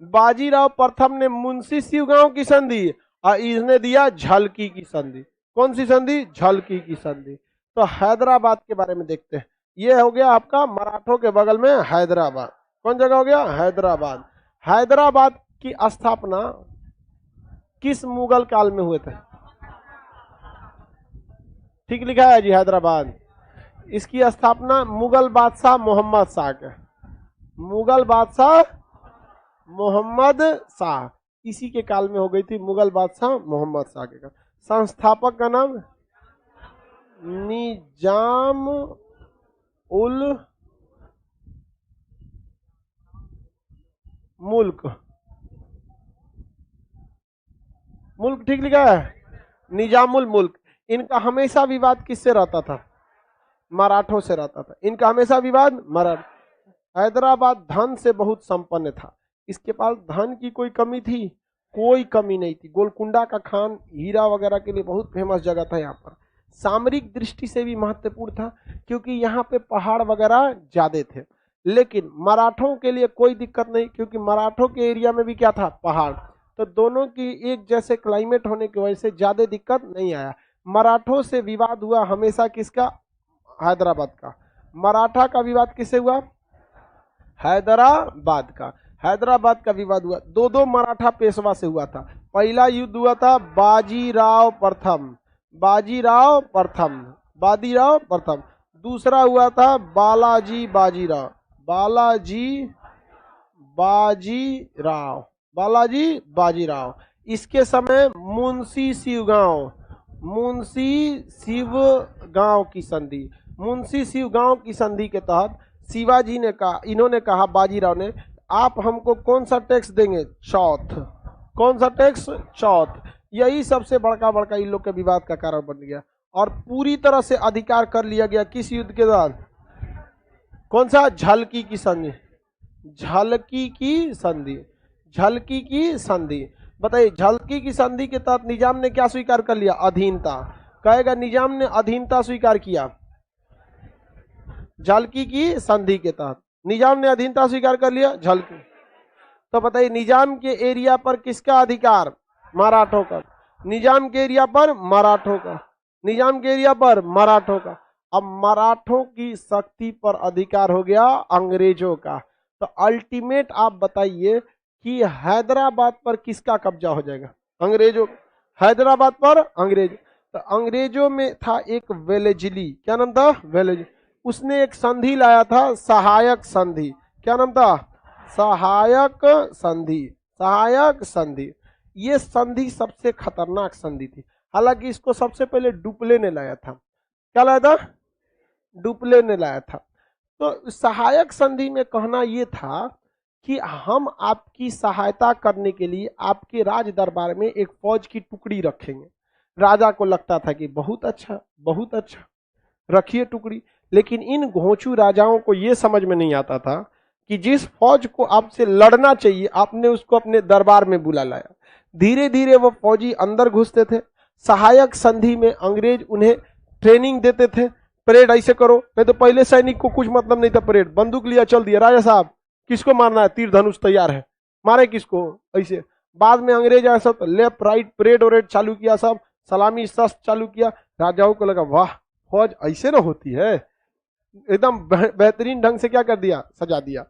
बाजीराव प्रथम ने मुंशी शिवगांव की संधि और इसने दिया झलकी की संधि। कौन सी संधि? झलकी की संधि। तो हैदराबाद के बारे में देखते हैं। ये हो गया आपका मराठों के बगल में हैदराबाद। कौन जगह हो गया? हैदराबाद। हैदराबाद की स्थापना किस मुगल काल में हुए थे? ठीक लिखा है जी, हैदराबाद। इसकी स्थापना मुगल बादशाह मोहम्मद शाह के। मुगल बादशाह मोहम्मद शाह, इसी के काल में हो गई थी। मुगल बादशाह मोहम्मद शाह के काल। संस्थापक का नाम निजाम उल मुल्क। मुल्क ठीक लिखा है, निजामुल मुल्क। इनका हमेशा विवाद किससे रहता था? मराठों से रहता था। इनका हमेशा विवाद मराठा। हैदराबाद धन से बहुत संपन्न था। इसके पास धन की कोई कमी थी? कोई कमी नहीं थी। गोलकुंडा का खान हीरा वगैरह के लिए बहुत फेमस जगह था। यहाँ पर सामरिक दृष्टि से भी महत्वपूर्ण था क्योंकि यहाँ पे पहाड़ वगैरह ज्यादा थे। लेकिन मराठों के लिए कोई दिक्कत नहीं क्योंकि मराठों के एरिया में भी क्या था? पहाड़। तो दोनों की एक जैसे क्लाइमेट होने की वजह से ज्यादा दिक्कत नहीं आया। मराठों से विवाद हुआ हमेशा किसका? हैदराबाद का। मराठा का विवाद किससे हुआ? हैदराबाद का। हैदराबाद का विवाद हुआ 2 मराठा पेशवा से हुआ था। पहला युद्ध हुआ था बाजीराव प्रथम, बाजीराव प्रथम, बाजीराव प्रथम। दूसरा हुआ था बालाजी बाजीराव, बालाजी बाजीराव, बालाजी बाजीराव। इसके समय मुंशी शिवगांव, मुंशी शिवगांव की संधि, मुंशी शिवगांव की संधि के तहत शिवाजी ने कहा, इन्होंने कहा बाजीराव ने, आप हमको कौन सा टैक्स देंगे? चौथ। कौन सा टैक्स? चौथ। यही सबसे बड़का बड़का इन लोग के विवाद का कारण बन गया और पूरी तरह से अधिकार कर लिया गया किस युद्ध के दौरान? कौन सा? झलकी की संधि, झलकी की संधि, झलकी की संधि। बताइए, झलकी की संधि के तहत निजाम ने क्या स्वीकार कर लिया? अधीनता। कहेगा निजाम ने अधीनता स्वीकार किया। झलकी की संधि के तहत निजाम ने अधीनता स्वीकार कर लिया, झलकी। तो बताइए, निजाम के एरिया पर किसका अधिकार? मराठों का। निजाम के एरिया पर मराठों का, निजाम के एरिया पर मराठों का। अब मराठों की शक्ति पर अधिकार हो गया अंग्रेजों का। तो अल्टीमेट आप बताइए कि हैदराबाद पर किसका कब्जा हो जाएगा? अंग्रेजों। हैदराबाद पर अंग्रेज। तो अंग्रेजों में था एक वेलेजली, क्या नाम था? वेलेजली। उसने एक संधि लाया था, सहायक संधि। क्या नाम था? सहायक संधि, सहायक संधि। ये संधि सबसे खतरनाक संधि थी। हालांकि इसको सबसे पहले डुप्ले ने लाया था। क्या लाया था? डुप्ले ने लाया था। तो सहायक संधि में कहना यह था कि हम आपकी सहायता करने के लिए आपके राज दरबार में एक फौज की टुकड़ी रखेंगे। राजा को लगता था कि बहुत अच्छा, बहुत अच्छा, रखिए टुकड़ी। लेकिन इन घोंचू राजाओं को यह समझ में नहीं आता था कि जिस फौज को आपसे लड़ना चाहिए आपने उसको अपने दरबार में बुला लाया। धीरे धीरे वो फौजी अंदर घुसते थे। सहायक संधि में अंग्रेज उन्हें ट्रेनिंग देते थे, परेड ऐसे करो। नहीं तो पहले सैनिक को कुछ मतलब नहीं था, परेड, बंदूक लिया चल दिया, राजा साहब किसको मारना है? तीर धनुष तैयार है, मारे किसको? ऐसे। बाद में अंग्रेज ऐसा तो लेफ्ट राइट परेड वरेड चालू किया, सब सलामी शस्त्र चालू किया। राजाओं को लगा वाह, फौज ऐसे ना होती है, एकदम बेहतरीन ढंग से क्या कर दिया? सजा दिया।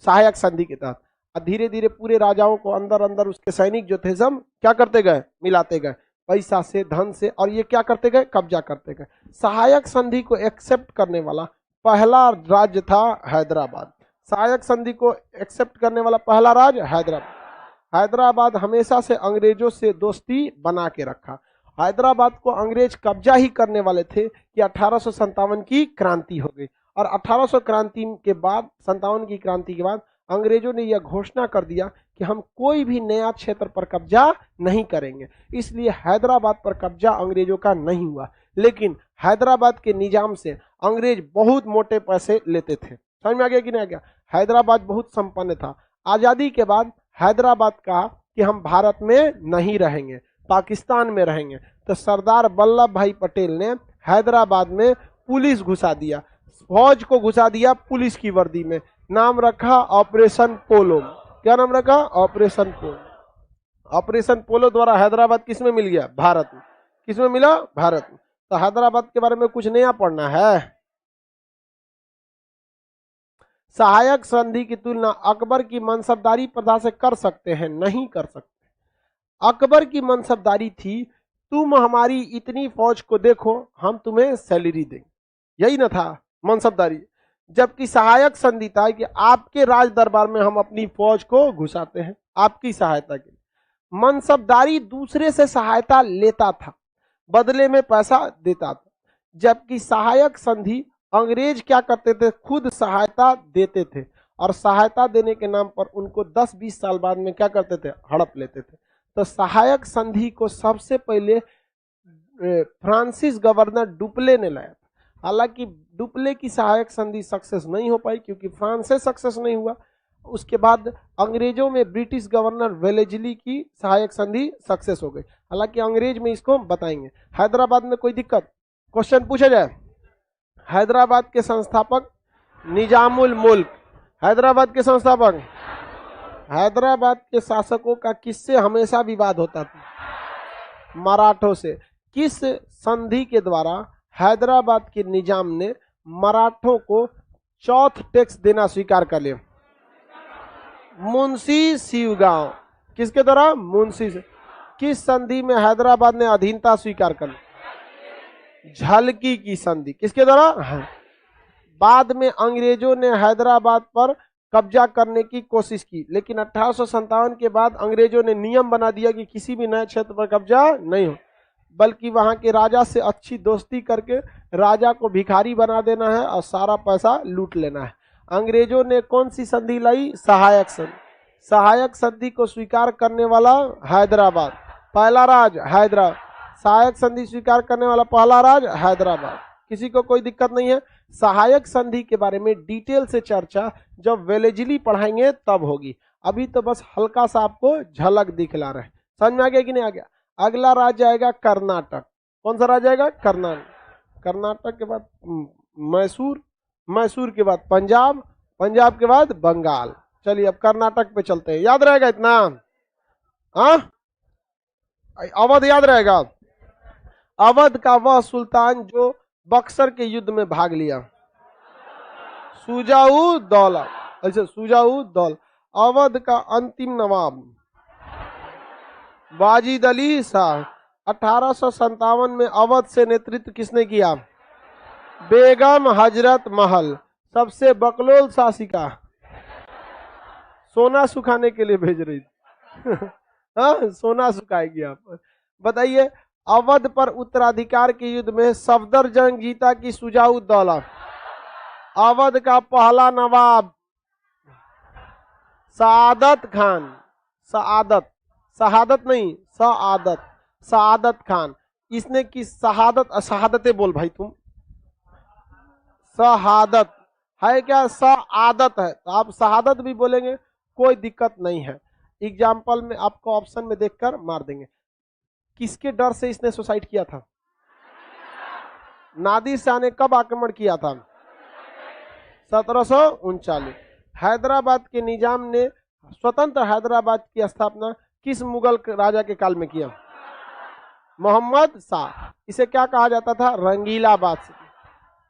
सहायक संधि के तहत धीरे धीरे पूरे राजाओं को अंदर अंदर उसके सैनिक जो थे सब क्या करते गए? मिलाते गए, पैसा से, धन से, और ये क्या करते गए? कब्जा करते गए। सहायक संधि को एक्सेप्ट करने वाला पहला राज्य था हैदराबाद। सहायक संधि को एक्सेप्ट करने वाला पहला राज्य हैदराबाद। हैदराबाद हमेशा से अंग्रेजों से दोस्ती बना के रखा। हैदराबाद को अंग्रेज कब्जा ही करने वाले थे कि 1857 की क्रांति हो गई। और 1800 क्रांति के बाद, 57 की क्रांति के बाद अंग्रेजों ने यह घोषणा कर दिया कि हम कोई भी नया क्षेत्र पर कब्जा नहीं करेंगे। इसलिए हैदराबाद पर कब्जा अंग्रेजों का नहीं हुआ। लेकिन हैदराबाद के निजाम से अंग्रेज बहुत मोटे पैसे लेते थे। समझ में आ गया कि नहीं आ गया? हैदराबाद बहुत संपन्न था। आजादी के बाद हैदराबाद कहा कि हम भारत में नहीं रहेंगे, पाकिस्तान में रहेंगे। तो सरदार वल्लभ भाई पटेल ने हैदराबाद में पुलिस घुसा दिया, फौज को घुसा दिया पुलिस की वर्दी में। नाम रखा ऑपरेशन पोलो। क्या नाम रखा? ऑपरेशन पोलो। ऑपरेशन पोलो द्वारा हैदराबाद किस में मिल गया? भारत में। किस में मिला? भारत में। तो हैदराबाद के बारे में कुछ नया पढ़ना है। सहायक संधि की तुलना अकबर की मनसबदारी प्रथा से कर सकते हैं? नहीं कर सकते। अकबर की मनसबदारी थी, तुम हमारी इतनी फौज को देखो, हम तुम्हें सैलरी देंगे, यही ना था मनसबदारी। जबकि सहायक संधि था कि आपके राज दरबार में हम अपनी फौज को घुसाते हैं आपकी सहायता के लिए। मनसबदारी दूसरे से सहायता लेता था, बदले में पैसा देता था। जबकि सहायक संधि अंग्रेज क्या करते थे? खुद सहायता देते थे, और सहायता देने के नाम पर उनको 10-20 साल बाद में क्या करते थे? हड़प लेते थे। तो सहायक संधि को सबसे पहले फ्रांसिस गवर्नर डुप्ले ने लाया था। हालांकि डुप्ले की सहायक संधि सक्सेस नहीं हो पाई क्योंकि फ्रांस से सक्सेस नहीं हुआ। उसके बाद अंग्रेजों में ब्रिटिश गवर्नर वेलेजली की सहायक संधि सक्सेस हो गई। हालांकि अंग्रेज में इसको बताएंगे। हैदराबाद में कोई दिक्कत? क्वेश्चन पूछा जाए। हैदराबाद के संस्थापक निजामुल मुल्क। हैदराबाद के संस्थापक। हैदराबाद के शासकों का किससे हमेशा विवाद होता था? मराठों से। किस संधि के द्वारा हैदराबाद के निजाम ने मराठों को चौथ टैक्स देना स्वीकार कर लिया? मुंशी शिवगांव। किसके द्वारा? मुंशी से। किस संधि में हैदराबाद ने अधीनता स्वीकार कर ली? झलकी की संधि। किसके द्वारा? हाँ। बाद में अंग्रेजों ने हैदराबाद पर कब्जा करने की कोशिश की, लेकिन 1857 के बाद अंग्रेजों ने नियम बना दिया कि किसी भी नए क्षेत्र पर कब्जा नहीं हो, बल्कि वहां के राजा से अच्छी दोस्ती करके राजा को भिखारी बना देना है और सारा पैसा लूट लेना है। अंग्रेजों ने कौन सी संधि लाई? सहायक संधि। सहायक संधि को स्वीकार करने वाला हैदराबाद, पहला राज हैदराबाद। सहायक संधि स्वीकार करने वाला पहला राज हैदराबाद। किसी को कोई दिक्कत नहीं है? सहायक संधि के बारे में डिटेल से चर्चा जब वेलेजली पढ़ाएंगे तब होगी, अभी तो बस हल्का सा आपको झलक दिखला रहे। समझ में आ गया कि नहीं आ गया? अगला राज्य आएगा कर्नाटक। कौन सा राज्य आएगा? कर्नाटक। कर्नाटक के बाद मैसूर, मैसूर के बाद पंजाब, पंजाब के बाद बंगाल। चलिए अब कर्नाटक पे चलते हैं। याद रहेगा इतना? हाँ, अवध याद रहेगा? अवध का वह सुल्तान जो बक्सर के युद्ध में भाग लिया, शुजाऊ दौला। अच्छा, शुजाऊ दौला। अवध का अंतिम नवाब वाजिद अली शाह। 1857 में अवध से नेतृत्व किसने किया? बेगम हजरत महल। सबसे बकलोल शासिका, सोना सुखाने के लिए भेज रही थी। हाँ, सोना सुखाएगी आप। बताइए, अवध पर उत्तराधिकार के युद्ध में सफदरजंग जीता कि शुजाऊ दौला? अवध का पहला नवाब सआदत खान। सआदत, शहादत नहीं, सआदत, सआदत खान। इसने की शहादत, शहादते बोल भाई तुम। शहादत है क्या? सआदत है तो आप शहादत भी बोलेंगे, कोई दिक्कत नहीं है। एग्जाम्पल में आपको ऑप्शन में देखकर मार देंगे। किसके डर से इसने सुसाइड किया था? नादिर शाह ने कब आक्रमण किया था? 1739। हैदराबाद के निजाम ने स्वतंत्र हैदराबाद की स्थापना किस मुगल राजा के काल में किया? मोहम्मद शाह। इसे क्या कहा जाता था? रंगीला बादशाह।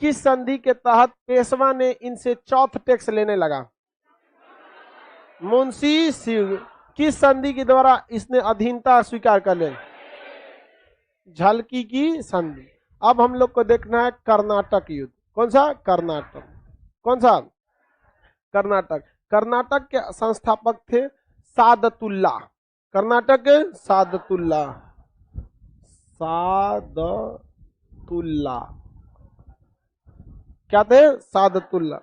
किस संधि के तहत पेशवा ने इनसे चौथ टैक्स लेने लगा? मुंशी सिंह। किस संधि के द्वारा इसने अधीनता स्वीकार कर ले? झलकी की संधि। अब हम लोग को देखना है कर्नाटक युद्ध। कौन सा? कर्नाटक। कौन सा? कर्नाटक। कर्नाटक के संस्थापक थे सादतुल्ला। कर्नाटक के सादतुल्ला। सादतुल्ला क्या थे? सादतुल्ला।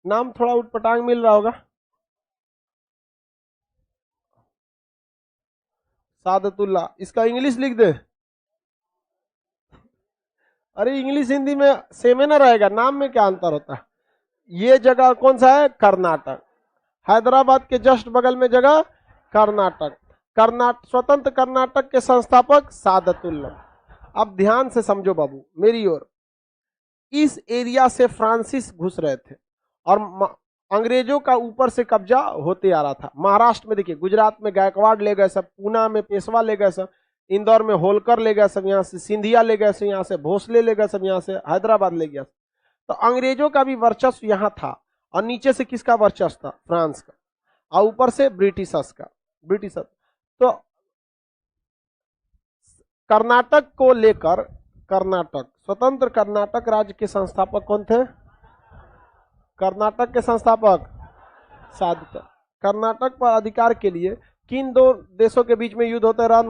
नाम थोड़ा उटपटांग मिल रहा होगा। सादतुल्ला। इसका इंग्लिश लिख दे। अरे इंग्लिश हिंदी में सेम ही ना रहेगा, नाम में क्या अंतर होता है? ये जगह कौन सा है? कर्नाटक। हैदराबाद के जस्ट बगल में जगह कर्नाटक। स्वतंत्र कर्नाटक के संस्थापक सादतुल्ला। अब ध्यान से समझो बाबू मेरी ओर। इस एरिया से फ्रांसिस घुस रहे थे और अंग्रेजों का ऊपर से कब्जा होते आ रहा था। महाराष्ट्र में देखिए, गुजरात में गायकवाड़ ले गए सब, पूना में पेशवा ले गए सब, इंदौर में होलकर ले गए सब, यहाँ से सिंधिया ले गए सब, यहाँ से भोसले ले गए सब, यहाँ से हैदराबाद ले गया। तो अंग्रेजों का भी वर्चस्व यहाँ था और नीचे से किसका वर्चस्व था? फ्रांस का, और ऊपर से ब्रिटिशर्स का। ब्रिटिशर्स। तो कर्नाटक को लेकर, कर्नाटक, स्वतंत्र कर्नाटक राज्य के संस्थापक कौन थे? कर्नाटक के संस्थापक सादत। कर्नाटक पर अधिकार के लिए किन दो देशों के बीच में युद्ध होते रहा?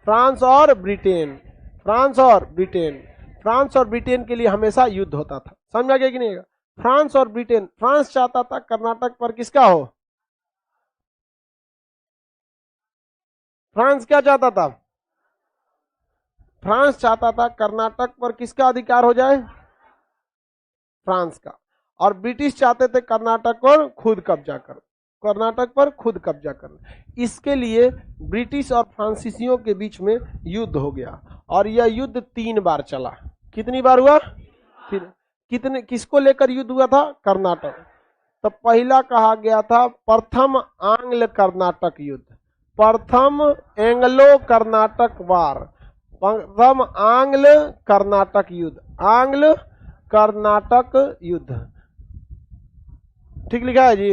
फ्रांस और ब्रिटेन। फ्रांस और ब्रिटेन। फ्रांस और ब्रिटेन के लिए हमेशा युद्ध होता था। समझ में आ गया कि नहीं? फ्रांस और ब्रिटेन। फ्रांस चाहता था कर्नाटक पर किसका हो? फ्रांस क्या चाहता था? फ्रांस चाहता था कर्नाटक पर किसका अधिकार हो जाए? फ्रांस का। और ब्रिटिश चाहते थे कर्नाटक पर खुद कब्जा कर, कर्नाटक पर खुद कब्जा करना। इसके लिए ब्रिटिश और फ्रांसीसियों के बीच में युद्ध हो गया और यह युद्ध 3 बार चला। कितनी बार हुआ? फिर कितने, किसको लेकर युद्ध हुआ था? कर्नाटक। तो पहला कहा गया था प्रथम आंग्ल कर्नाटक युद्ध, प्रथम एंग्लो कर्नाटक वार, प्रथम आंग्ल कर्नाटक युद्ध, आंग्ल कर्नाटक युद्ध। ठीक लिखा है जी?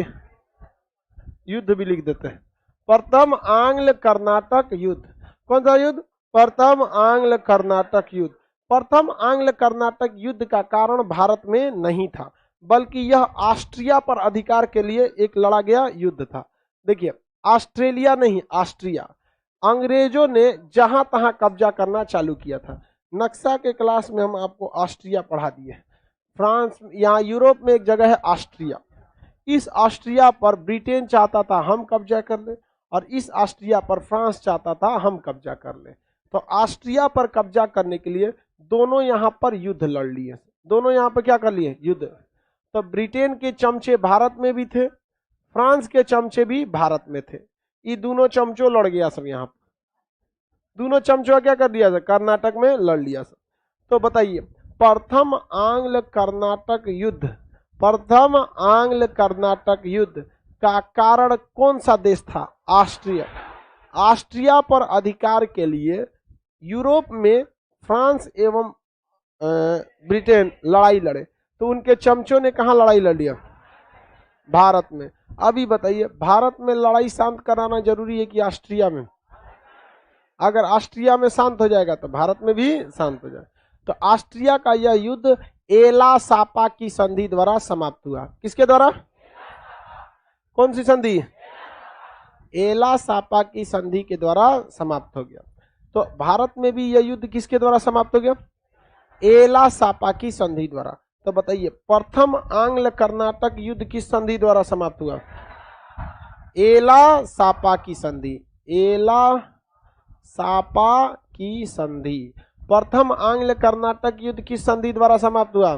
युद्ध भी लिख देते हैं। प्रथम आंग्ल कर्नाटक युद्ध, कौन सा युद्ध? प्रथम आंग्ल कर्नाटक युद्ध। प्रथम आंग्ल कर्नाटक युद्ध का कारण भारत में नहीं था, बल्कि यह ऑस्ट्रिया पर अधिकार के लिए एक लड़ा गया युद्ध था। देखिए, ऑस्ट्रेलिया नहीं, ऑस्ट्रिया। अंग्रेजों ने जहां तहां कब्जा करना चालू किया था। नक्शा के क्लास में हम आपको ऑस्ट्रिया पढ़ा दिए। फ्रांस, यहाँ यूरोप में एक जगह है ऑस्ट्रिया। इस ऑस्ट्रिया पर ब्रिटेन चाहता था हम कब्जा कर ले, और इस ऑस्ट्रिया पर फ्रांस चाहता था हम कब्जा कर ले। तो ऑस्ट्रिया पर कब्जा करने के लिए दोनों यहाँ पर युद्ध लड़ लिए। दोनों यहाँ पर क्या कर लिए? युद्ध। तो ब्रिटेन के चमचे भारत में भी थे, फ्रांस के चमचे भी भारत में थे। ये दोनों चमचों लड़ गया सब। यहाँ पर दोनों चमचों क्या कर दिया था? कर्नाटक में लड़ लिया सब। तो बताइए, प्रथम आंग्ल कर्नाटक युद्ध, प्रथम आंग्ल कर्नाटक युद्ध का कारण कौन सा देश था? ऑस्ट्रिया। ऑस्ट्रिया पर अधिकार के लिए यूरोप में फ्रांस एवं ब्रिटेन लड़ाई लड़े, तो उनके चमचों ने कहां लड़ाई लड़ लिया? भारत में। अभी बताइए, भारत में लड़ाई शांत कराना जरूरी है कि ऑस्ट्रिया में? अगर ऑस्ट्रिया में शांत हो जाएगा तो भारत में भी शांत हो जाएगा। तो ऑस्ट्रिया का यह युद्ध एला सापा की संधि द्वारा समाप्त हुआ। किसके द्वारा? कौन सी संधि? एला सापा की संधि के द्वारा समाप्त हो गया। तो भारत में भी यह युद्ध किसके द्वारा समाप्त हो गया? एला सापा की संधि द्वारा। तो बताइए, प्रथम आंग्ल कर्नाटक युद्ध किस संधि द्वारा समाप्त हुआ? एला सापा की संधि। एला सापा की संधि। प्रथम आंग्ल कर्नाटक युद्ध किस संधि द्वारा समाप्त हुआ?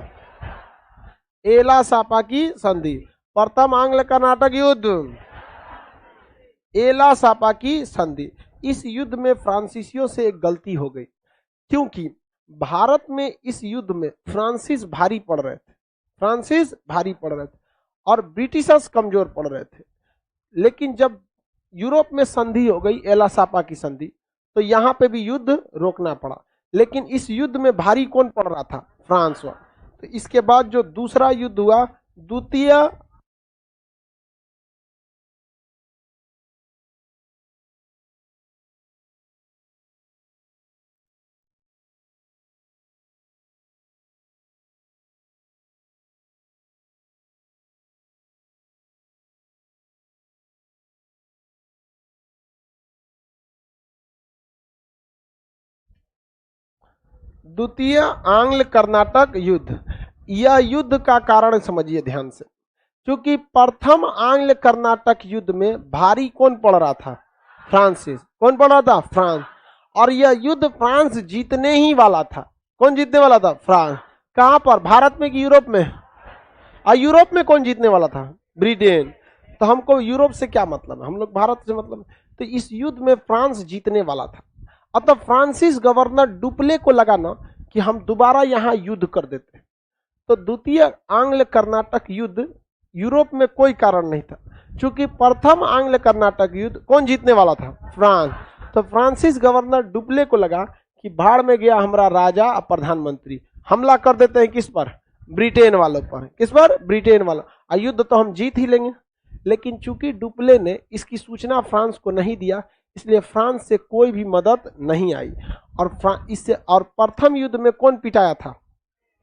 एला सापा की संधि। प्रथम आंग्ल कर्नाटक युद्ध, एला सापा की संधि। इस युद्ध में फ्रांसीसियों से एक गलती हो गई, क्योंकि भारत में इस युद्ध में फ्रांसीस भारी पड़ रहे थे। फ्रांसीस भारी पड़ रहे थे और ब्रिटिशर्स कमजोर पड़ रहे थे। लेकिन जब यूरोप में संधि हो गई, एला सापा की संधि, तो यहाँ पे भी युद्ध रोकना पड़ा। लेकिन इस युद्ध में भारी कौन पड़ रहा था? फ्रांस हुआ। तो इसके बाद जो दूसरा युद्ध हुआ, द्वितीय द्वितीय आंग्ल कर्नाटक युद्ध। यह युद्ध का कारण समझिए ध्यान से। क्योंकि प्रथम आंग्ल कर्नाटक युद्ध में भारी कौन पड़ रहा था? फ्रांसीस। कौन पड़ रहा था? फ्रांस। और यह युद्ध फ्रांस जीतने ही वाला था। कौन जीतने वाला था? फ्रांस। कहां पर? भारत में कि यूरोप में? और यूरोप में कौन जीतने वाला था? ब्रिटेन। तो हमको यूरोप से क्या मतलब है? हम लोग भारत से मतलब। तो इस युद्ध में फ्रांस जीतने वाला था। अतः फ्रांसिस गवर्नर डुप्ले को लगा ना कि हम दोबारा यहां युद्ध कर देते हैं। तो द्वितीय आंग्ल कर्नाटक युद्ध यूरोप में कोई कारण नहीं था, क्योंकि प्रथम आंग्ल कर्नाटक युद्ध कौन जीतने वाला था? फ्रांस। तो फ्रांसिस गवर्नर डुप्ले को लगा कि भाड़ में गया हमारा राजा और प्रधानमंत्री, हमला कर देते हैं किस पर? ब्रिटेन वालों पर। किस पर? ब्रिटेन वाला। युद्ध तो हम जीत ही लेंगे। लेकिन चूंकि डुप्ले ने इसकी सूचना फ्रांस को नहीं दिया, इसलिए फ्रांस से कोई भी मदद नहीं आई। और प्रथम युद्ध में कौन पिटाया था?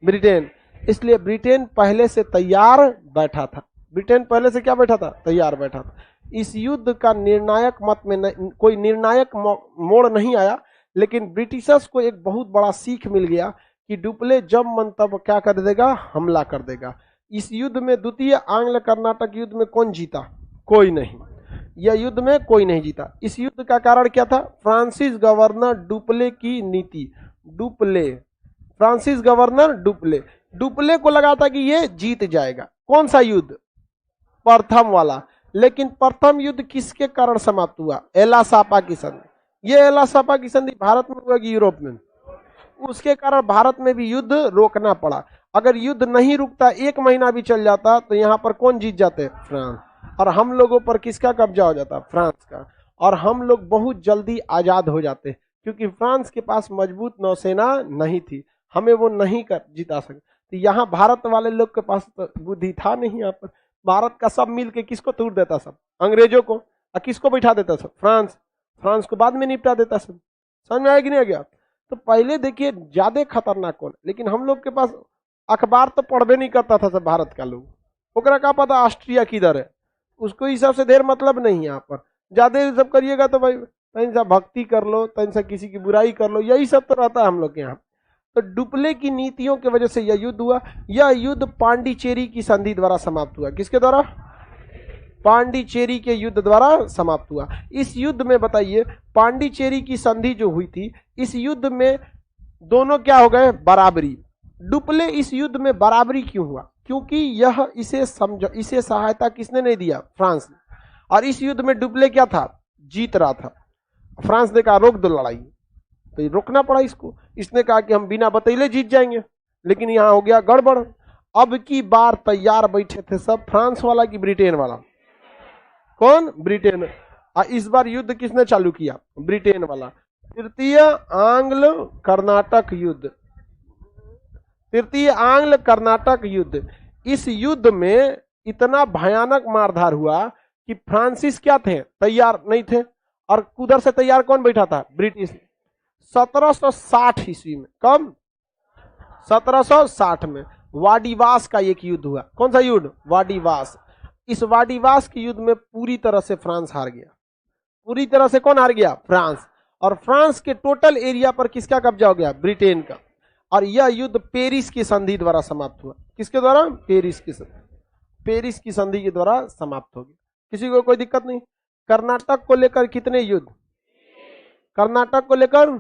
ब्रिटेन। इसलिए ब्रिटेन पहले से तैयार बैठा था। ब्रिटेन पहले से क्या बैठा था? तैयार बैठा था। इस युद्ध का निर्णायक मत में कोई निर्णायक मोड़ नहीं आया, लेकिन ब्रिटिशर्स को एक बहुत बड़ा सीख मिल गया कि डुप्ले जब मन तब क्या कर देगा? हमला कर देगा। इस युद्ध में, द्वितीय आंग्ल कर्नाटक युद्ध में कौन जीता? कोई नहीं। यह युद्ध में कोई नहीं जीता। इस युद्ध का कारण क्या था? फ्रांसिस गवर्नर डुप्ले की नीति। Dupleix, Francis governor Dupleix. Dupleix को लगा था कि ये जीत जाएगा। कौन सा युद्ध? प्रथम वाला। लेकिन प्रथम युद्ध किसके कारण समाप्त हुआ? एला सापा की संधि। ये एला सापा की संधि भारत में हुआ कि यूरोप में? उसके कारण भारत में भी युद्ध रोकना पड़ा। अगर युद्ध नहीं रुकता, 1 महीना भी चल जाता, तो यहाँ पर कौन जीत जाते? फ्रांस। और हम लोगों पर किसका कब्जा हो जाता? फ्रांस का। और हम लोग बहुत जल्दी आजाद हो जाते, क्योंकि फ्रांस के पास मजबूत नौसेना नहीं थी, हमें वो नहीं कर जिता सके। तो यहाँ भारत वाले लोग के पास तो बुद्धि था नहीं, यहाँ पर भारत का सब मिल के किसको तोड़ देता सब? अंग्रेजों को। और किसको बैठा देता सब? फ्रांस। फ्रांस को बाद में निपटा देता सब। समझ में आया कि नहीं आ गया? तो पहले देखिए ज्यादा खतरनाक कौन, लेकिन हम लोग के पास अखबार तो पढ़बे नहीं करता था सब भारत का लोग, ओकरा का पता ऑस्ट्रिया किधर है, उसको हिसाब से देर मतलब नहीं है। यहाँ पर ज्यादा सब करिएगा तो भाई तन सा भक्ति कर लो, तन सा किसी की बुराई कर लो, यही सब तो रहता है हम लोग के यहाँ। तो डुप्ले की नीतियों की वजह से यह युद्ध हुआ। यह युद्ध पांडिचेरी की संधि द्वारा समाप्त हुआ। किसके द्वारा? पांडिचेरी के युद्ध द्वारा समाप्त हुआ। इस युद्ध में बताइए पांडिचेरी की संधि जो हुई थी, इस युद्ध में दोनों क्या हो गए? बराबरी। डुप्ले इस युद्ध में बराबरी क्यों हुआ? क्योंकि यह इसे सहायता किसने नहीं दिया? फ्रांस ने। और इस युद्ध में डुप्ले क्या था? जीत रहा था। फ्रांस ने कहा रोक दो लड़ाई, तो रोकना पड़ा इसको। इसने कहा कि हम बिना बतैले जीत जाएंगे, लेकिन यहां हो गया गड़बड़। अब की बार तैयार बैठे थे सब, फ्रांस वाला कि ब्रिटेन वाला? कौन? ब्रिटेन। इस बार युद्ध किसने चालू किया? ब्रिटेन वाला। तृतीय आंग्ल कर्नाटक युद्ध। तृतीय आंग्ल कर्नाटक युद्ध। इस युद्ध में इतना भयानक मारधार हुआ कि फ्रांसिस क्या थे? तैयार नहीं थे। और उधर से तैयार कौन बैठा था? ब्रिटिश। 1760 ईस्वी में। कब? 1760 में वाडीवास का एक युद्ध हुआ। कौन सा युद्ध? वाडीवास। इस वाडीवास के युद्ध में पूरी तरह से फ्रांस हार गया। पूरी तरह से कौन हार गया? फ्रांस। और फ्रांस के टोटल एरिया पर किसका कब्जा हो गया? ब्रिटेन का। और यह युद्ध पेरिस की संधि द्वारा समाप्त हुआ। किसके द्वारा? पेरिस की संधि। पेरिस की संधि के द्वारा समाप्त हो गया। किसी को कोई दिक्कत नहीं? कर्नाटक को लेकर कितने युद्ध? कर्नाटक को लेकर,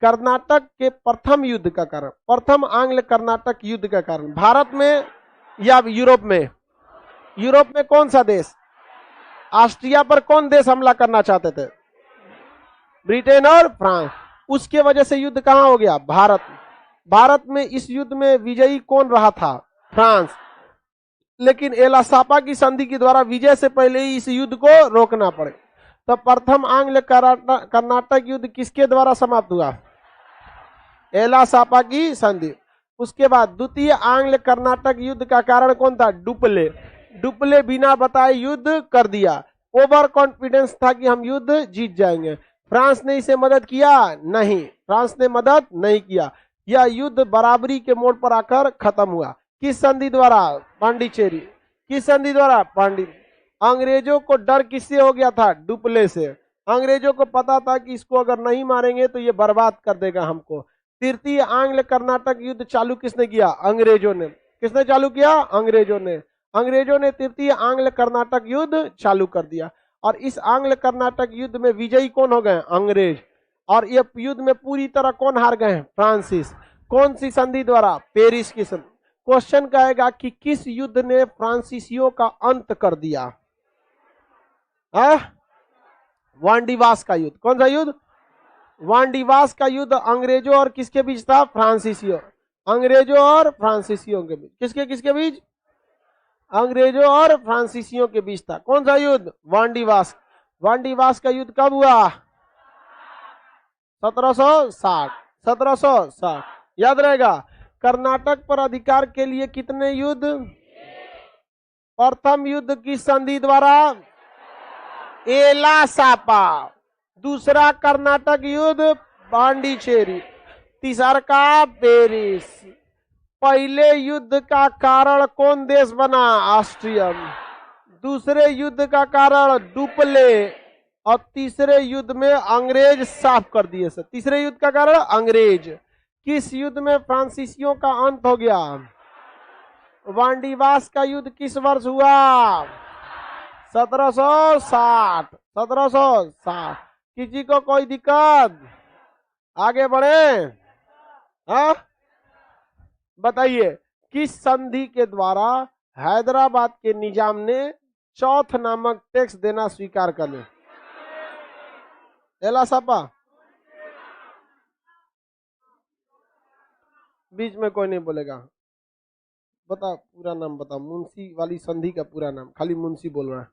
कर्नाटक के प्रथम युद्ध का कारण, प्रथम आंग्ल कर्नाटक युद्ध का कारण, भारत में या यूरोप में? यूरोप में कौन सा देश? ऑस्ट्रिया पर कौन देश हमला करना चाहते थे? ब्रिटेन और फ्रांस। उसके वजह से युद्ध कहां हो गया? भारत। भारत में इस युद्ध में विजयी कौन रहा था? फ्रांस। लेकिन एलासापा की संधि के द्वारा विजय से पहले ही इस युद्ध को रोकना पड़े। तो प्रथम आंग्ल कर्नाटक युद्ध किसके द्वारा समाप्त हुआ? एलासापा की संधि। उसके बाद द्वितीय आंग्ल कर्नाटक युद्ध का कारण कौन था? डुप्ले। डुप्ले बिना बताए युद्ध कर दिया। ओवर कॉन्फिडेंस था कि हम युद्ध जीत जाएंगे। फ्रांस ने इसे मदद किया? नहीं, फ्रांस ने मदद नहीं किया। यह युद्ध बराबरी के मोड़ पर आकर खत्म हुआ। किस संधि द्वारा? पांडिचेरी। किस संधि द्वारा? अंग्रेजों को डर किससे हो गया था? डुप्ले से। अंग्रेजों को पता था कि इसको अगर नहीं मारेंगे तो ये बर्बाद कर देगा हमको। तृतीय आंग्ल कर्नाटक युद्ध चालू किसने किया? अंग्रेजों ने। किसने चालू किया? अंग्रेजों ने। अंग्रेजों ने तृतीय आंग्ल कर्नाटक युद्ध चालू कर दिया। और इस आंग्ल कर्नाटक युद्ध में विजयी कौन हो गए? अंग्रेज। और यह युद्ध में पूरी तरह कौन हार गए? फ्रांसिस। कौन सी संधि द्वारा? पेरिस की संधि। क्वेश्चन कहेगा कि किस युद्ध ने फ्रांसीसियों का अंत कर दिया? वांडीवास का युद्ध। कौन सा युद्ध? वांडीवास का युद्ध अंग्रेजों और किसके बीच था? फ्रांसीसियों। अंग्रेजों और फ्रांसीसियों के बीच। किसके किसके बीच? अंग्रेजों और फ्रांसीसियों के बीच था। कौन सा युद्ध? वांडीवास। वांडीवास का युद्ध कब हुआ? 1760। 1760 याद रहेगा। कर्नाटक पर अधिकार के लिए कितने युद्ध? प्रथम युद्ध की संधि द्वारा एलासापा। दूसरा कर्नाटक युद्ध पांडिचेरी। तीसरा का पेरिस। पहले युद्ध का कारण कौन देश बना? ऑस्ट्रिया। दूसरे युद्ध का कारण डुप्ले। और तीसरे युद्ध में अंग्रेज साफ कर दिए सर। तीसरे युद्ध का कारण अंग्रेज। किस युद्ध में फ्रांसीसियों का अंत हो गया? वांडीवास का युद्ध किस वर्ष हुआ? 1760। 1760। किसी को कोई दिक्कत? आगे बढ़े। हाँ बताइए, किस संधि के द्वारा हैदराबाद के निजाम ने चौथ नामक टैक्स देना स्वीकार कर लिया? एलासापा। बीच में कोई नहीं बोलेगा। बता पूरा नाम बता। मुंशी वाली संधि का पूरा नाम। खाली मुंशी बोल रहा है।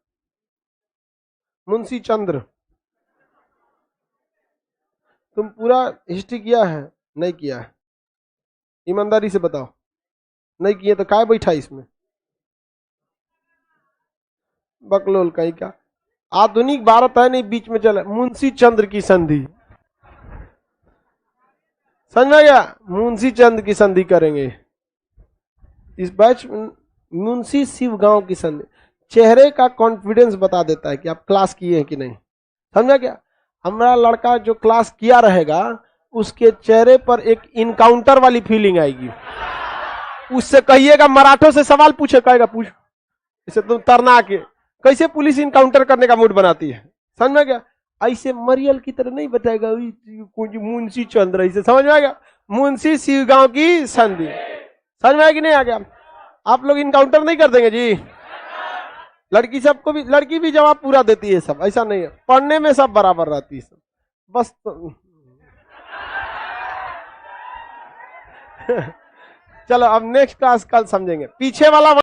मुंशी चंद्र। तुम पूरा हिस्ट्री किया है? नहीं किया है। ईमानदारी से बताओ। नहीं किए तो काय बैठा इसमें? बकलोल कहीं का। आधुनिक भारत है नहीं, बीच में चले। मुंशी चंद्र की संधि, समझ में गया? मुंशी चंद्र की संधि करेंगे इस बैच। मुंशी शिवगांव की संधि। चेहरे का कॉन्फिडेंस बता देता है कि आप क्लास किए हैं कि नहीं, समझा क्या? हमारा लड़का जो क्लास किया रहेगा उसके चेहरे पर एक इनकाउंटर वाली फीलिंग आएगी। उससे कहिएगा मराठों से सवाल पूछे, कहेगा पूछ। इसे तुम तरना के कैसे पुलिस इनकाउंटर करने का मूड बनाती है, समझ में गया? ऐसे मरियल की तरह नहीं बताएगा मुंशी चंद्र, ऐसे समझ में आएगा? मुंशी शिवगांव की संधि, समझ में आया कि नहीं आ गया? आप लोग इनकाउंटर नहीं कर देंगे जी? लड़की सबको भी, लड़की भी जवाब पूरा देती है सब, ऐसा नहीं है, पढ़ने में सब बराबर रहती है सब, बस तो चलो अब नेक्स्ट क्लास कल समझेंगे। पीछे वाला